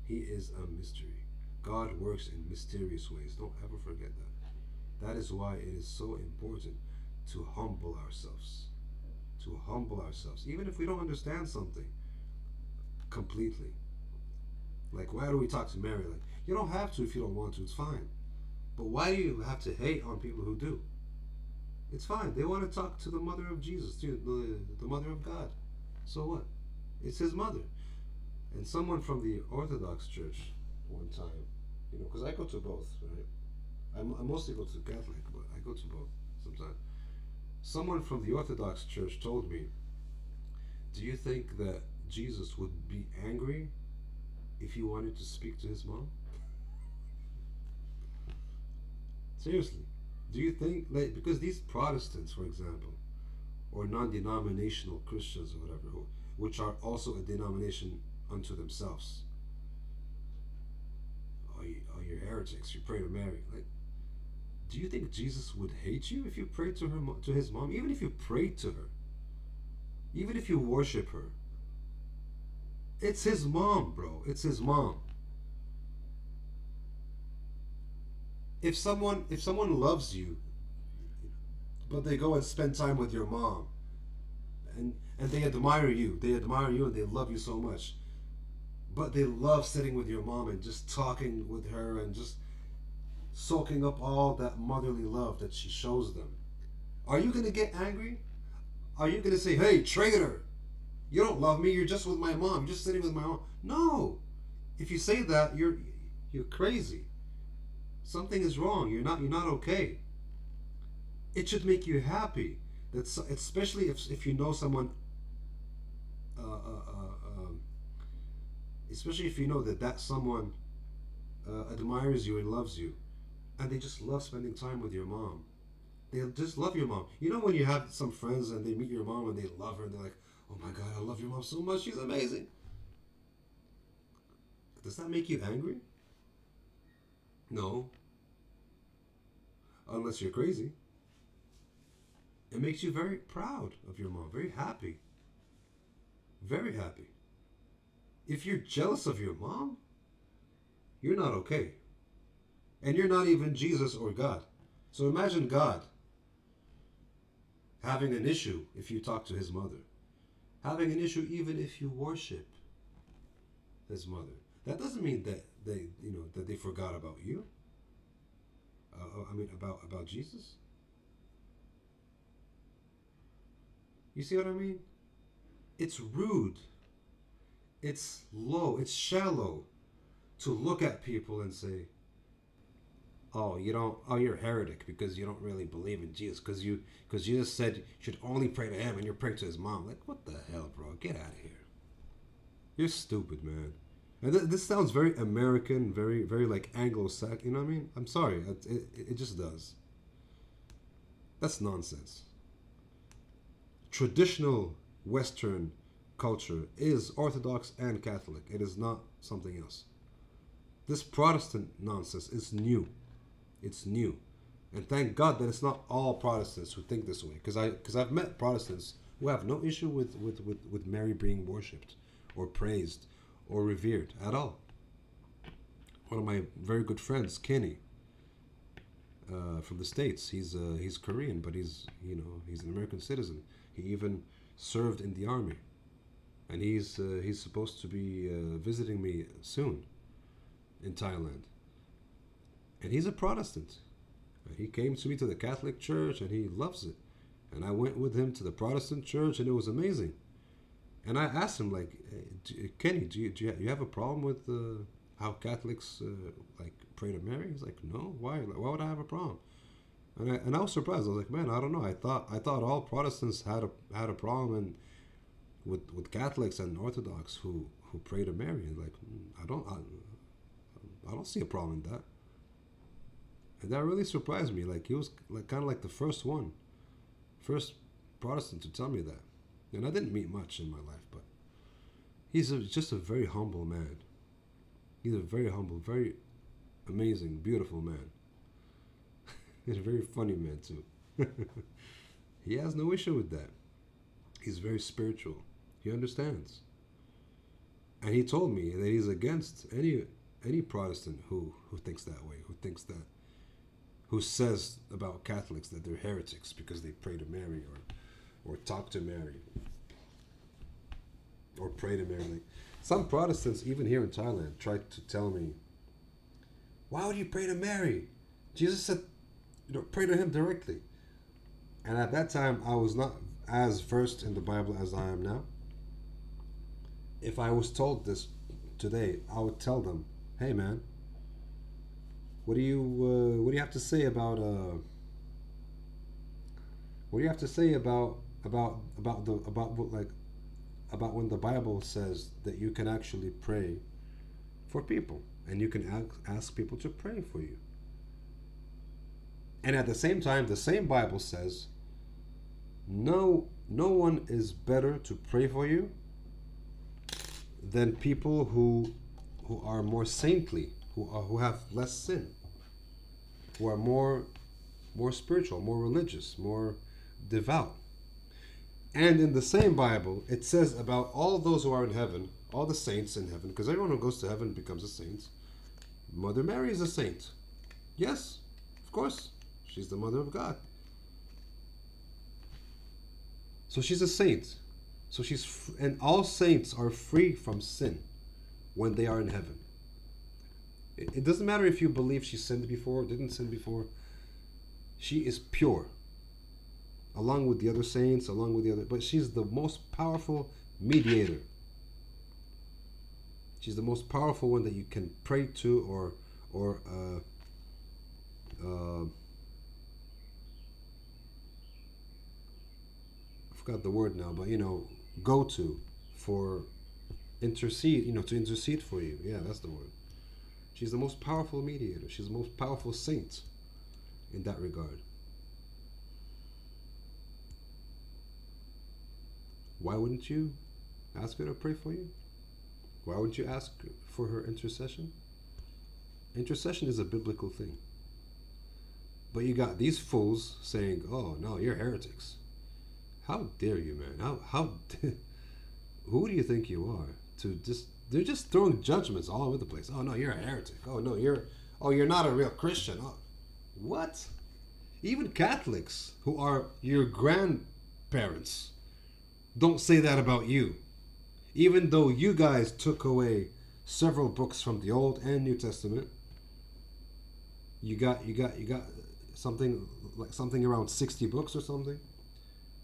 He is a mystery. God works in mysterious ways. Don't ever forget that. That is why it is so important to humble ourselves. To humble ourselves. Even if we don't understand something completely. Like, why do we talk to Mary? Like, you don't have to if you don't want to. It's fine. But why do you have to hate on people who do? It's fine. They want to talk to the mother of Jesus, the mother of God. So what? It's his mother. And someone from the Orthodox Church one time, because I go to both, right? I mostly go to Catholic, but I go to both sometimes. Someone from the Orthodox Church told me, do you think that Jesus would be angry if you wanted to speak to his mom? Seriously. Do you think, like, because these Protestants, for example, or non-denominational Christians or whatever, which are also a denomination unto themselves, you're heretics, you pray to Mary. Like, do you think Jesus would hate you if you prayed to her, to his mom? Even if you prayed to her, even if you worship her, it's his mom, bro. It's his mom. If someone loves you, but they go and spend time with your mom, and they admire you, and they love you so much, but they love sitting with your mom and just talking with her and just soaking up all that motherly love that she shows them, are you gonna get angry? Are you gonna say, "Hey, traitor, you don't love me. You're just with my mom. You're just sitting with my mom"? No. If you say that, you're crazy. Something is wrong. You're not okay. It should make you happy. That's especially if you know someone. Especially if you know that someone admires you and loves you, and they just love spending time with your mom. They just love your mom. You know when you have some friends and they meet your mom and they love her and they're like, "Oh my God, I love your mom so much. She's amazing." Does that make you angry? No. Unless you're crazy. It makes you very proud of your mom, very happy. Very happy. If you're jealous of your mom, you're not okay. And you're not even Jesus or God. So imagine God having an issue if you talk to his mother. Having an issue even if you worship his mother. That doesn't mean that they forgot about you. About Jesus. You see what I mean? It's rude. It's low. It's shallow to look at people and say, "Oh, you're a heretic because you don't really believe in Jesus because Jesus said you should only pray to him and you're praying to his mom." Like, what the hell, bro? Get out of here. You're stupid, man. And this sounds very American, very, very like Anglo-Saxon. You know what I mean? I'm sorry. It just does. That's nonsense. Traditional Western culture is Orthodox and Catholic. It is not something else. This Protestant nonsense is new. It's new. And thank God that it's not all Protestants who think this way. Because I've met Protestants who have no issue with Mary being worshipped or praised or revered at all. One of my very good friends, Kenny, from the States. He's Korean, but he's an American citizen. He even served in the army, and he's supposed to be visiting me soon in Thailand. And he's a Protestant. He came to me to the Catholic Church, and he loves it. And I went with him to the Protestant Church, and it was amazing. And I asked him, like, Kenny, do you have a problem with how Catholics like pray to Mary? He's like, no. Why? Like, why would I have a problem? And I was surprised. I was like, man, I don't know. I thought all Protestants had a problem with Catholics and Orthodox who pray to Mary. And like, I don't see a problem in that. And that really surprised me. Like, he was like kind of like the first Protestant to tell me that. And I didn't meet much in my life, but he's just a very humble man. He's a very humble, very amazing, beautiful man. He's a very funny man too. He has no issue with that. He's very spiritual. He understands. And he told me that he's against any Protestant who thinks that way, who says about Catholics that they're heretics because they pray to Mary or talk to Mary or pray to Mary. Like, some Protestants, even here in Thailand, tried to tell me, why would you pray to Mary? Jesus said, pray to him directly. And at that time, I was not as versed in the Bible as I am now. If I was told this today, I would tell them, hey man, what do you have to say about what do you have to say about when the Bible says that you can actually pray for people and you can ask people to pray for you. And at the same time, the same Bible says no one is better to pray for you than people who are more saintly, who have less sin, who are more spiritual, more religious, more devout. And in the same Bible, it says about all those who are in heaven, all the saints in heaven, because everyone who goes to heaven becomes a saint. Mother Mary is a saint. Yes, of course. She's the mother of God. So she's a saint. So and all saints are free from sin when they are in heaven. It doesn't matter if you believe she sinned before, didn't sin before. She is pure. Along with the other saints, but she's the most powerful mediator. She's the most powerful one that you can pray to or I forgot the word now, but go to for intercede, to intercede for you. Yeah, that's the word. She's the most powerful mediator. She's the most powerful saint in that regard. Why wouldn't you ask her to pray for you? Why wouldn't you ask for her intercession? Intercession is a biblical thing. But you got these fools saying, oh no, you're heretics. How dare you, man? Who do you think you are? They're just throwing judgments all over the place. Oh no, you're a heretic. Oh no, you're not a real Christian. Oh, what? Even Catholics who are your grandparents don't say that about you. Even though you guys took away several books from the Old and New Testament, you got something around 60 books or something.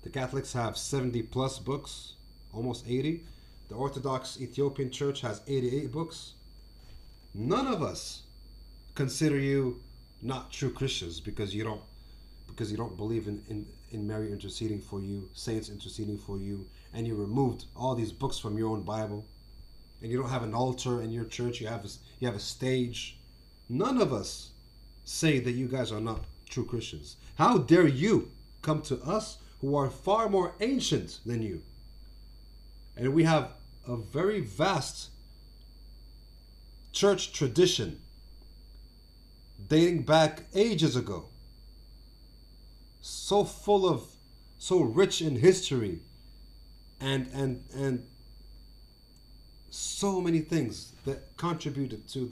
The Catholics have 70 plus books, almost 80. The Orthodox Ethiopian Church has 88 books. None of us consider you not true Christians because you don't believe in Mary interceding for you, saints interceding for you, and you removed all these books from your own Bible, and you don't have an altar in your church. You have a stage. None of us say that you guys are not true Christians. How dare you come to us who are far more ancient than you? And we have a very vast church tradition dating back ages ago. So rich in history and so many things that contributed to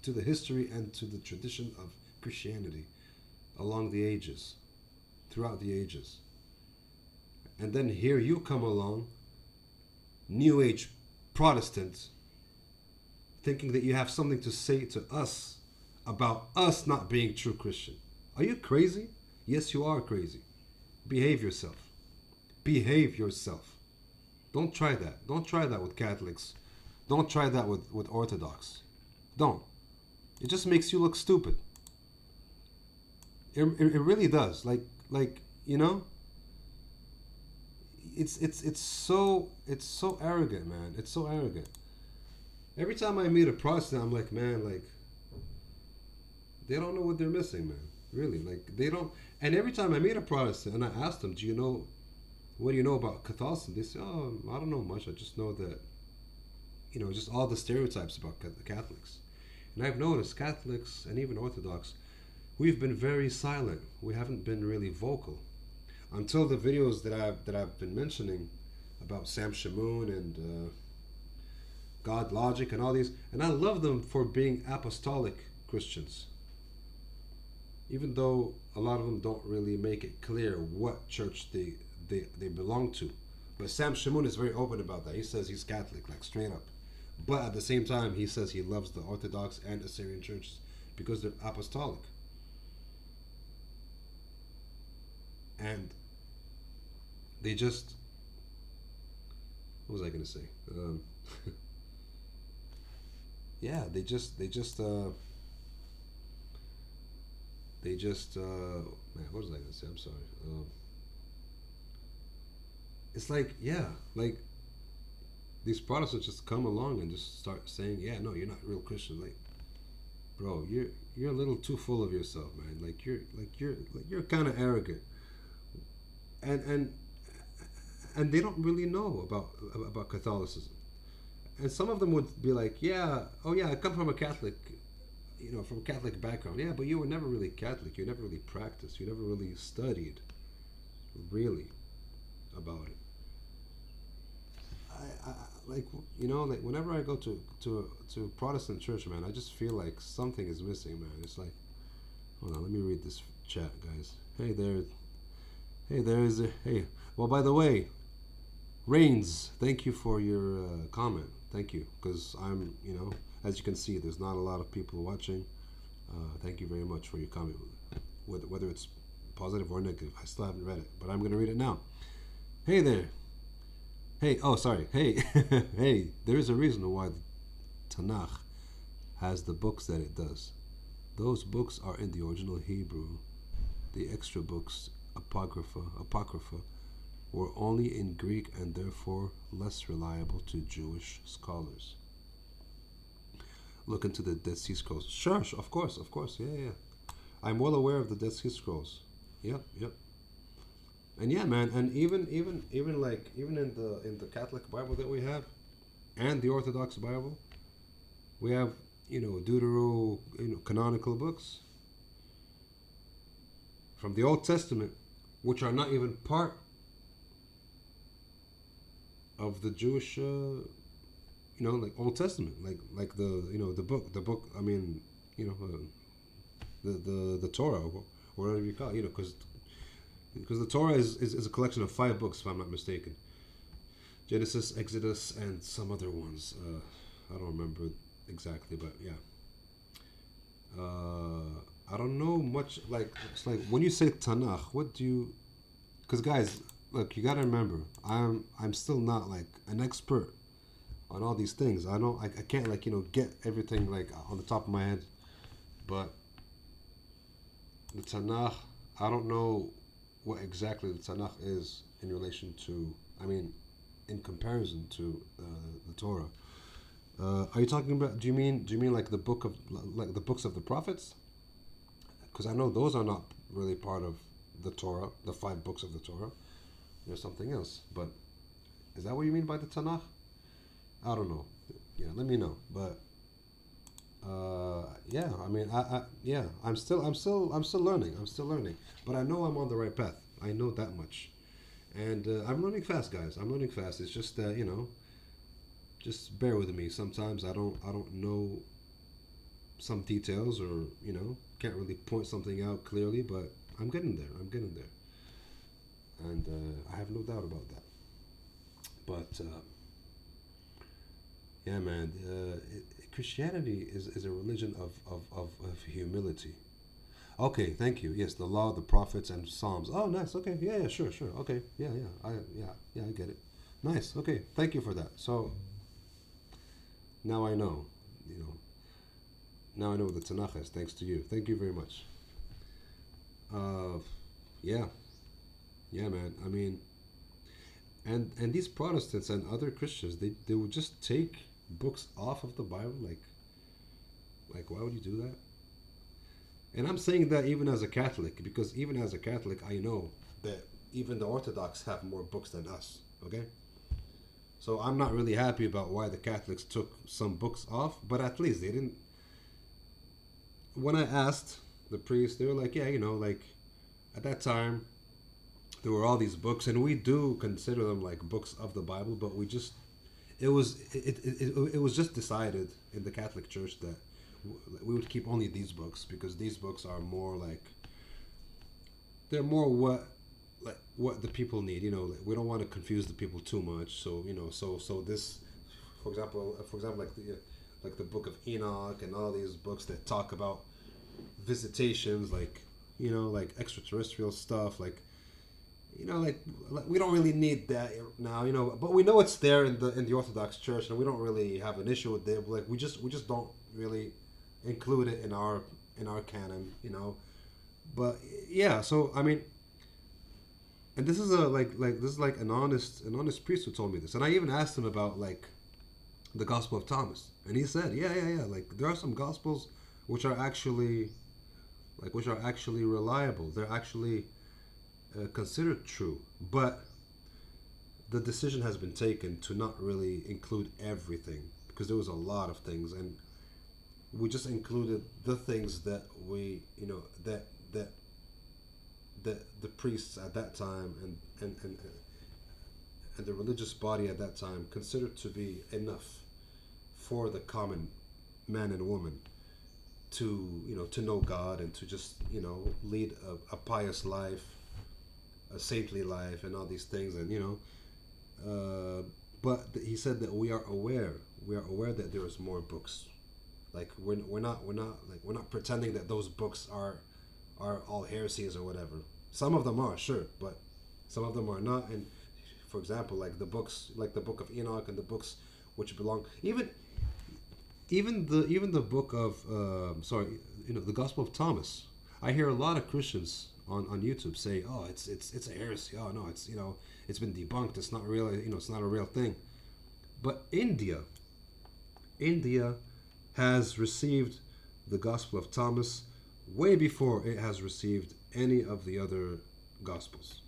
the history and to the tradition of Christianity along the ages, throughout the ages. And then here you come along, New Age Protestants, thinking that you have something to say to us about us not being true Christian. Are you crazy? Yes, you are crazy. Behave yourself. Behave yourself. Don't try that. Don't try that with Catholics. Don't try that with Orthodox. Don't. It just makes you look stupid. It really does. Like it's so arrogant, man. It's so arrogant. Every time I meet a Protestant, I'm like, man, like they don't know what they're missing, man. Really, like they don't. And every time I meet a Protestant and I ask them, what do you know about Catholicism? They say, oh, I don't know much. I just know that, just all the stereotypes about the Catholics. And I've noticed Catholics and even Orthodox, we've been very silent. We haven't been really vocal until the videos that I've been mentioning about Sam Shamoun and God logic and all these, and I love them for being apostolic Christians, even though a lot of them don't really make it clear what church they belong to. But Sam Shamoun is very open about that. He says he's Catholic, like straight up. But at the same time, he says he loves the Orthodox and Assyrian churches because they're apostolic. And they just, what was I going to say? Yeah, they just man, what was I going to say? I'm sorry. It's like, yeah, like these Protestants just come along and just start saying, yeah, no, you're not real Christian. Like, bro, you're a little too full of yourself, man. You're kind of arrogant, and and they don't really know about Catholicism. And some of them would be like, yeah, oh yeah, I come from a Catholic, from a Catholic background. Yeah, but you were never really Catholic. You never really practiced. You never really studied, really, about it. I like like whenever I go to Protestant church, man, I just feel like something is missing, man. It's like, hold on, let me read this chat, guys. Hey there is a hey. Well, by the way, Rains, thank you for your comment. Thank you, because I'm as you can see, there's not a lot of people watching. Thank you very much for your comment, whether it's positive or negative. I still haven't read it, but I'm gonna read it now. Hey there. Hey, oh, sorry. Hey, hey, there is a reason why the Tanakh has the books that it does. Those books are in the original Hebrew. The extra books, Apocrypha, were only in Greek and therefore less reliable to Jewish scholars. Look into the Dead Sea Scrolls. Sure, of course, yeah. I'm well aware of the Dead Sea Scrolls. Yep. And yeah, man, and even in the Catholic Bible that we have, and the Orthodox Bible, we have canonical books from the Old Testament, which are not even part of the Jewish, like Old Testament, like the book. I mean, the Torah, or whatever you call it, because the Torah is a collection of 5 books, if I'm not mistaken. Genesis, Exodus, and some other ones. I don't remember exactly, but yeah. I don't know much. It's like when you say Tanakh, what do you? Because guys, look, you gotta remember, I'm still not like an expert on all these things. I can't get everything like on the top of my head, but the Tanakh, I don't know what exactly the Tanakh is in relation to, in comparison to the Torah. Are you talking about? Do you mean like the the books of the prophets? Because I know those are not really part of the Torah, the 5 books of the Torah. There's something else, but is that what you mean by the Tanakh? I don't know. Yeah, let me know. But yeah, I'm still learning. But I know I'm on the right path. I know that much, and I'm learning fast, guys. I'm learning fast. It's just that just bear with me. Sometimes I don't know some details, or can't really point something out clearly. But I'm getting there. And I have no doubt about that. But yeah, man, Christianity is a religion of humility. Okay, thank you. Yes, the law, the prophets, and Psalms. Oh, nice. Okay, yeah, sure. Okay, yeah, I get it. Nice. Okay, thank you for that. So now I know, now I know what the Tanakh is. Thanks to you. Thank you very much. Yeah, man. And these Protestants and other Christians, they would just take books off of the Bible, like why would you do that? And I'm saying that even as a Catholic, because even as a Catholic, I know that even the Orthodox have more books than us. Okay, so I'm not really happy about why the Catholics took some books off, but at least they didn't. When I asked the priest, they were like, yeah, like at that time there were all these books, and we do consider them like books of the Bible, but we just it was just decided in the Catholic Church that we would keep only these books because these books are more like they're more what the people need. You know, like, we don't want to confuse the people too much. So you know, so this, for example, like the Book of Enoch and all these books that talk about visitations, like you know, like extraterrestrial stuff, like you know, like we don't really need that now, you know, but we know it's there in the Orthodox Church, and we don't really have an issue with it. Like we just don't really include it in our canon, you know. But yeah, so I mean, and this is a this is like an honest priest who told me this, and I even asked him about like the Gospel of Thomas, and he said, yeah, like there are some Gospels which are actually reliable. They're actually considered true, but the decision has been taken to not really include everything because there was a lot of things, and we just included the things that we, you know, that the priests at that time and the religious body at that time considered to be enough for the common man and woman to, you know, to know God and to just, you know, lead a pious life, a saintly life, and all these things, and you know, but he said that we are aware that there is more books. Like we're not pretending that those books are all heresies or whatever. Some of them are, sure, but some of them are not. And for example, like the books, like the Book of Enoch and the books which belong, even the book of you know, the Gospel of Thomas. I hear a lot of Christians on YouTube say, "Oh, it's a heresy. Oh no, it's, you know, it's been debunked. It's not real. You know, it's not a real thing." But India has received the Gospel of Thomas way before it has received any of the other Gospels.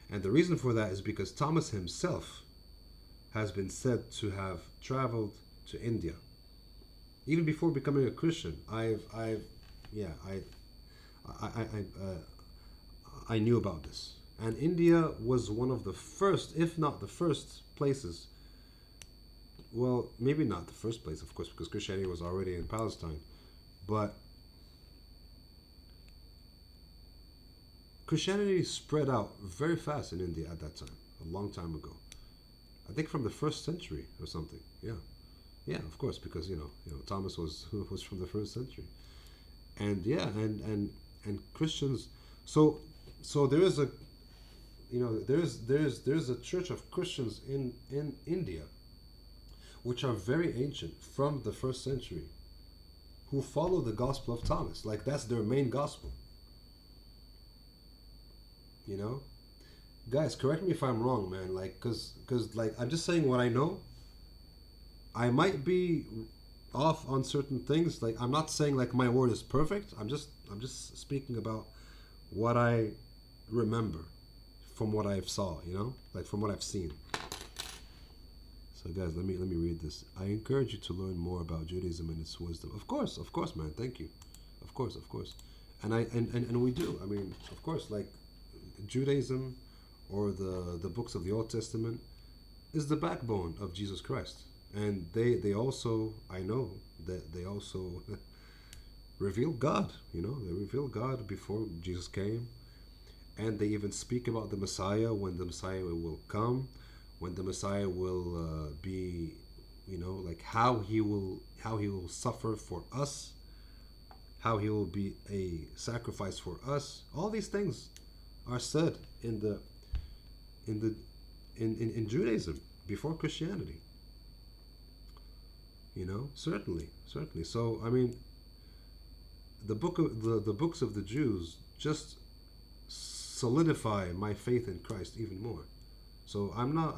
And the reason for that is because Thomas himself has been said to have traveled to India. Even before becoming a Christian, I knew about this. And India was one of the first, if not the first places, well, maybe not the first place, of course, because Christianity was already in Palestine, but Christianity spread out very fast in India at that time, a long time ago. I think from the first century or something. Yeah, of course, because you know Thomas was from the first century, and yeah, and Christians. So there is a, you know, there's a church of Christians in India, which are very ancient, from the first century, who follow the Gospel of Thomas. Like that's their main gospel. You know, guys, correct me if I'm wrong, man. Like, cause like I'm just saying what I know. I might be off on certain things. Like I'm not saying like my word is perfect. I'm just speaking about what I remember from what I've saw. You know, like from what I've seen. So guys, let me read this. I encourage you to learn more about Judaism and its wisdom. Of course, man. Thank you. Of course. And and we do. I mean, of course, like Judaism or the books of the Old Testament is the backbone of Jesus Christ. And they also, I know that they also reveal God, you know, they reveal God before Jesus came. And they even speak about the Messiah, when the Messiah will come, when the Messiah will be, you know, like how he will suffer for us, how he will be a sacrifice for us. All these things are said in Judaism before Christianity. You know, certainly. So I mean, the books of the Jews just solidify my faith in Christ even more. So I'm not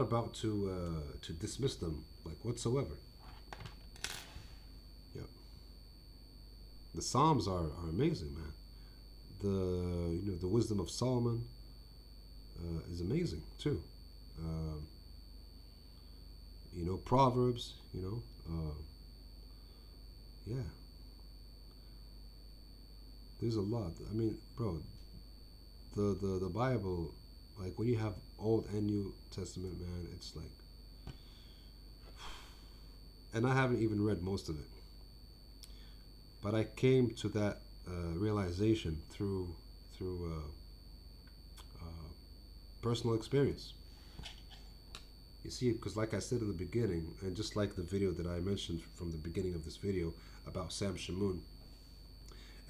about to dismiss them like whatsoever. Yeah. The Psalms are amazing, man. The wisdom of Solomon is amazing too. You know, Proverbs, you know, yeah. There's a lot. I mean, bro, the Bible Like when you have Old and New Testament, man, it's like, and I haven't even read most of it, but I came to that realization through personal experience. You see, because like I said in the beginning, and just like the video that I mentioned from the beginning of this video about Sam Shamoun,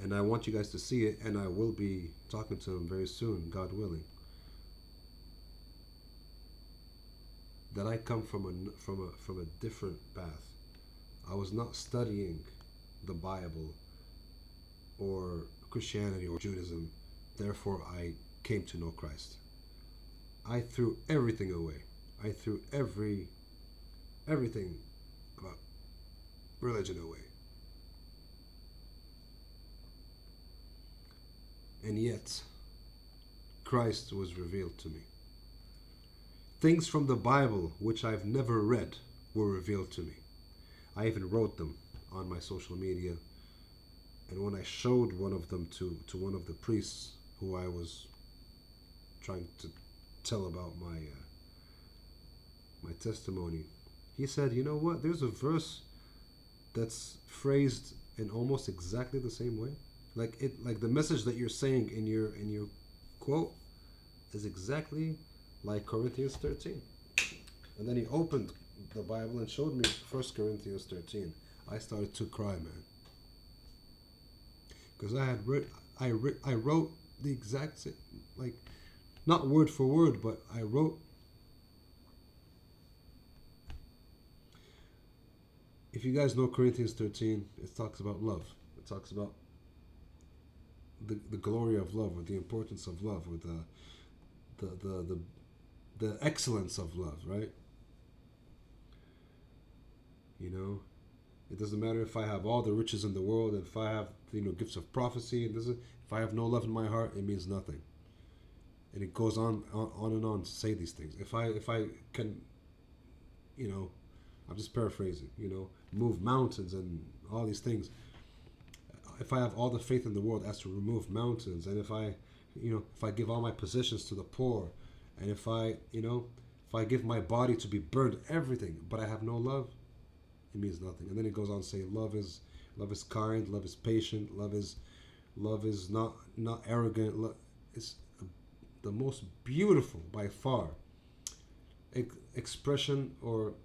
and I want you guys to see it, and I will be talking to him very soon, God willing. That I come from a different path. I was not studying the Bible or Christianity or Judaism. Therefore, I came to know Christ. I threw everything away. I threw everything about religion away. And yet, Christ was revealed to me. Things from the Bible which I've never read were revealed to me. I even wrote them on my social media. And when I showed one of them to one of the priests who I was trying to tell about my testimony, he said, "You know what? There's a verse that's phrased in almost exactly the same way. Like the message that you're saying in your quote is exactly like Corinthians 13." And then he opened the Bible and showed me 1 Corinthians 13. I started to cry, man, because I wrote the exact same, like, not word for word, but I wrote. If you guys know Corinthians 13, it talks about love. It talks about the glory of love, or the importance of love, or the excellence of love, right? You know, it doesn't matter if I have all the riches in the world, and if I have, gifts of prophecy, and if I have no love in my heart, it means nothing. And it goes on and on to say these things. If I can, I'm just paraphrasing, move mountains and all these things. If I have all the faith in the world as to remove mountains, and if I give all my possessions to the poor, and if I give my body to be burned, everything, but I have no love, it means nothing. And then it goes on to say, love is kind, love is patient, love is not arrogant. It's the most beautiful, by far, expression or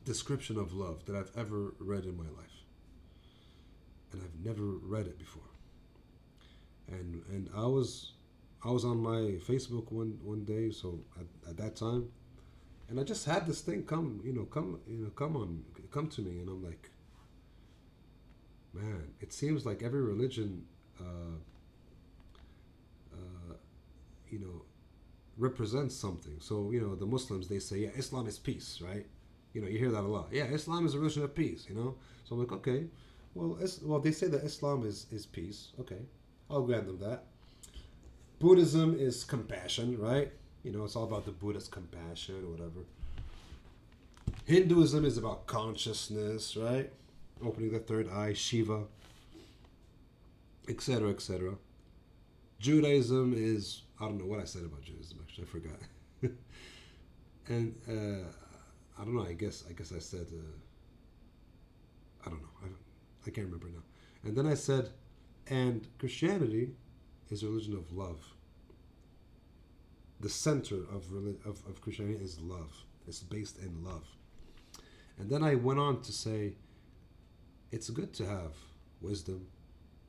description of love that I've ever read in my life. And I've never read it before. And I was on my Facebook one day, so at that time, and I just had this thing come to me, and I'm like, man, it seems like every religion represents something. So, the Muslims, they say, yeah, Islam is peace, right? You hear that a lot. Yeah, Islam is a religion of peace, So I'm like, okay, well, they say that Islam is peace. Okay, I'll grant them that. Buddhism is compassion, right? It's all about the Buddha's compassion or whatever. Hinduism is about consciousness, right? Opening the third eye, Shiva, etc., etc. Judaism is, I don't know what I said about Judaism, actually, I forgot. And I don't know, I guess I said, I don't know, I can't remember now. And then I said, and Christianity is a religion of love. The center of Christianity is love. It's based in love. And then I went on to say, it's good to have wisdom,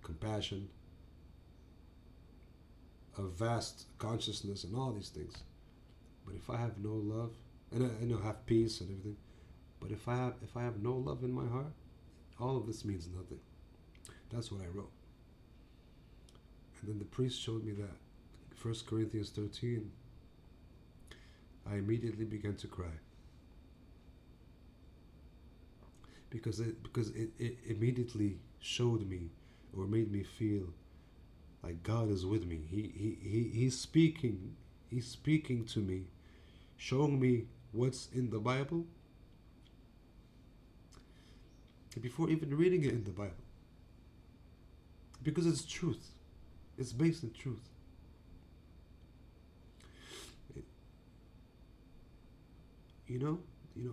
compassion, a vast consciousness, and all these things. But if I have no love, and I have peace and everything, but if I have no love in my heart, all of this means nothing. That's what I wrote. And then the priest showed me that 1 Corinthians 13. I immediately began to cry. Because it immediately showed me, or made me feel like God is with me. He's speaking to me, showing me what's in the Bible before even reading it in the Bible. Because it's truth. It's based in truth.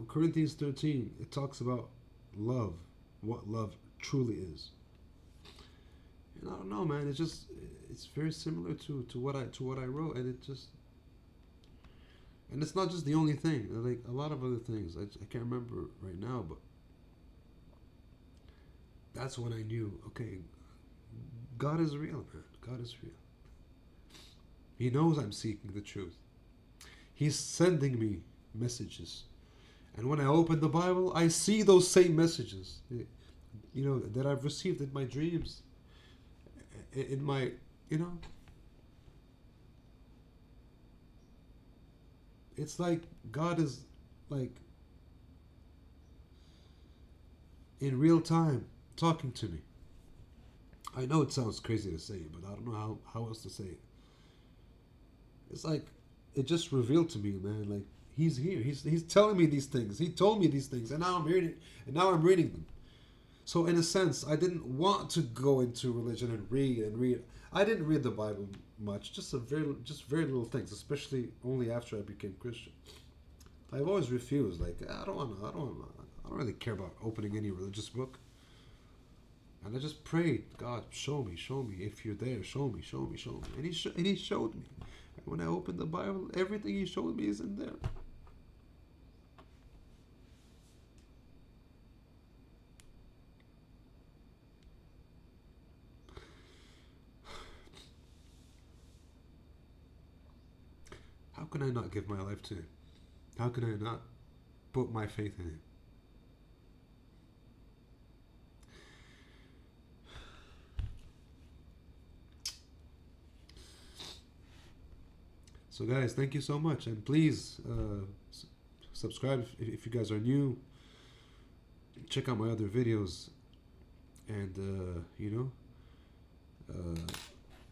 Corinthians 13, it talks about love, what love truly is. And I don't know, man. It's very similar to what I wrote, and it's not just the only thing. Like a lot of other things, I can't remember right now, but that's when I knew. Okay, God is real, man. God is real. He knows I'm seeking the truth. He's sending me messages, and when I open the Bible, I see those same messages. That I've received in my dreams, in my, it's like God is like in real time talking to me. I know it sounds crazy to say it, but I don't know how else to say it. It's like it just revealed to me, man. Like he's here. He's telling me these things. He told me these things, and now I'm reading. And now I'm reading them. So in a sense, I didn't want to go into religion and read. I didn't read the Bible much, just very little things, especially only after I became Christian. I've always refused. Like I don't really care about opening any religious book. And I just prayed, God, show me, if you're there, show me. And he showed me. And when I opened the Bible, everything he showed me is in there. How can I not give my life to him? How can I not put my faith in him? So guys, thank you so much, and please subscribe if you guys are new. Check out my other videos, and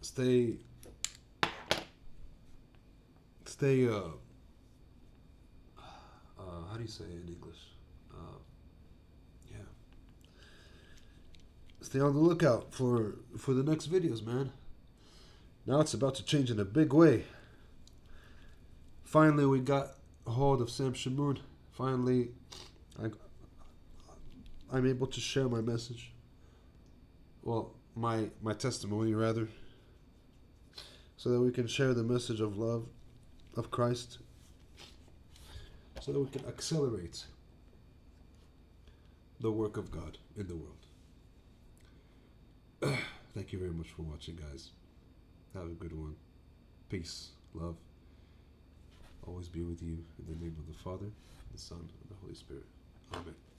stay how do you say it in English? Yeah, stay on the lookout for the next videos, man. Now it's about to change in a big way. Finally, we got a hold of Sam Shamoun. Finally, I'm able to share my message. Well, my testimony, rather. So that we can share the message of love, of Christ. So that we can accelerate the work of God in the world. Thank you very much for watching, guys. Have a good one. Peace, love. Always be with you in the name of the Father, the Son, and the Holy Spirit. Amen.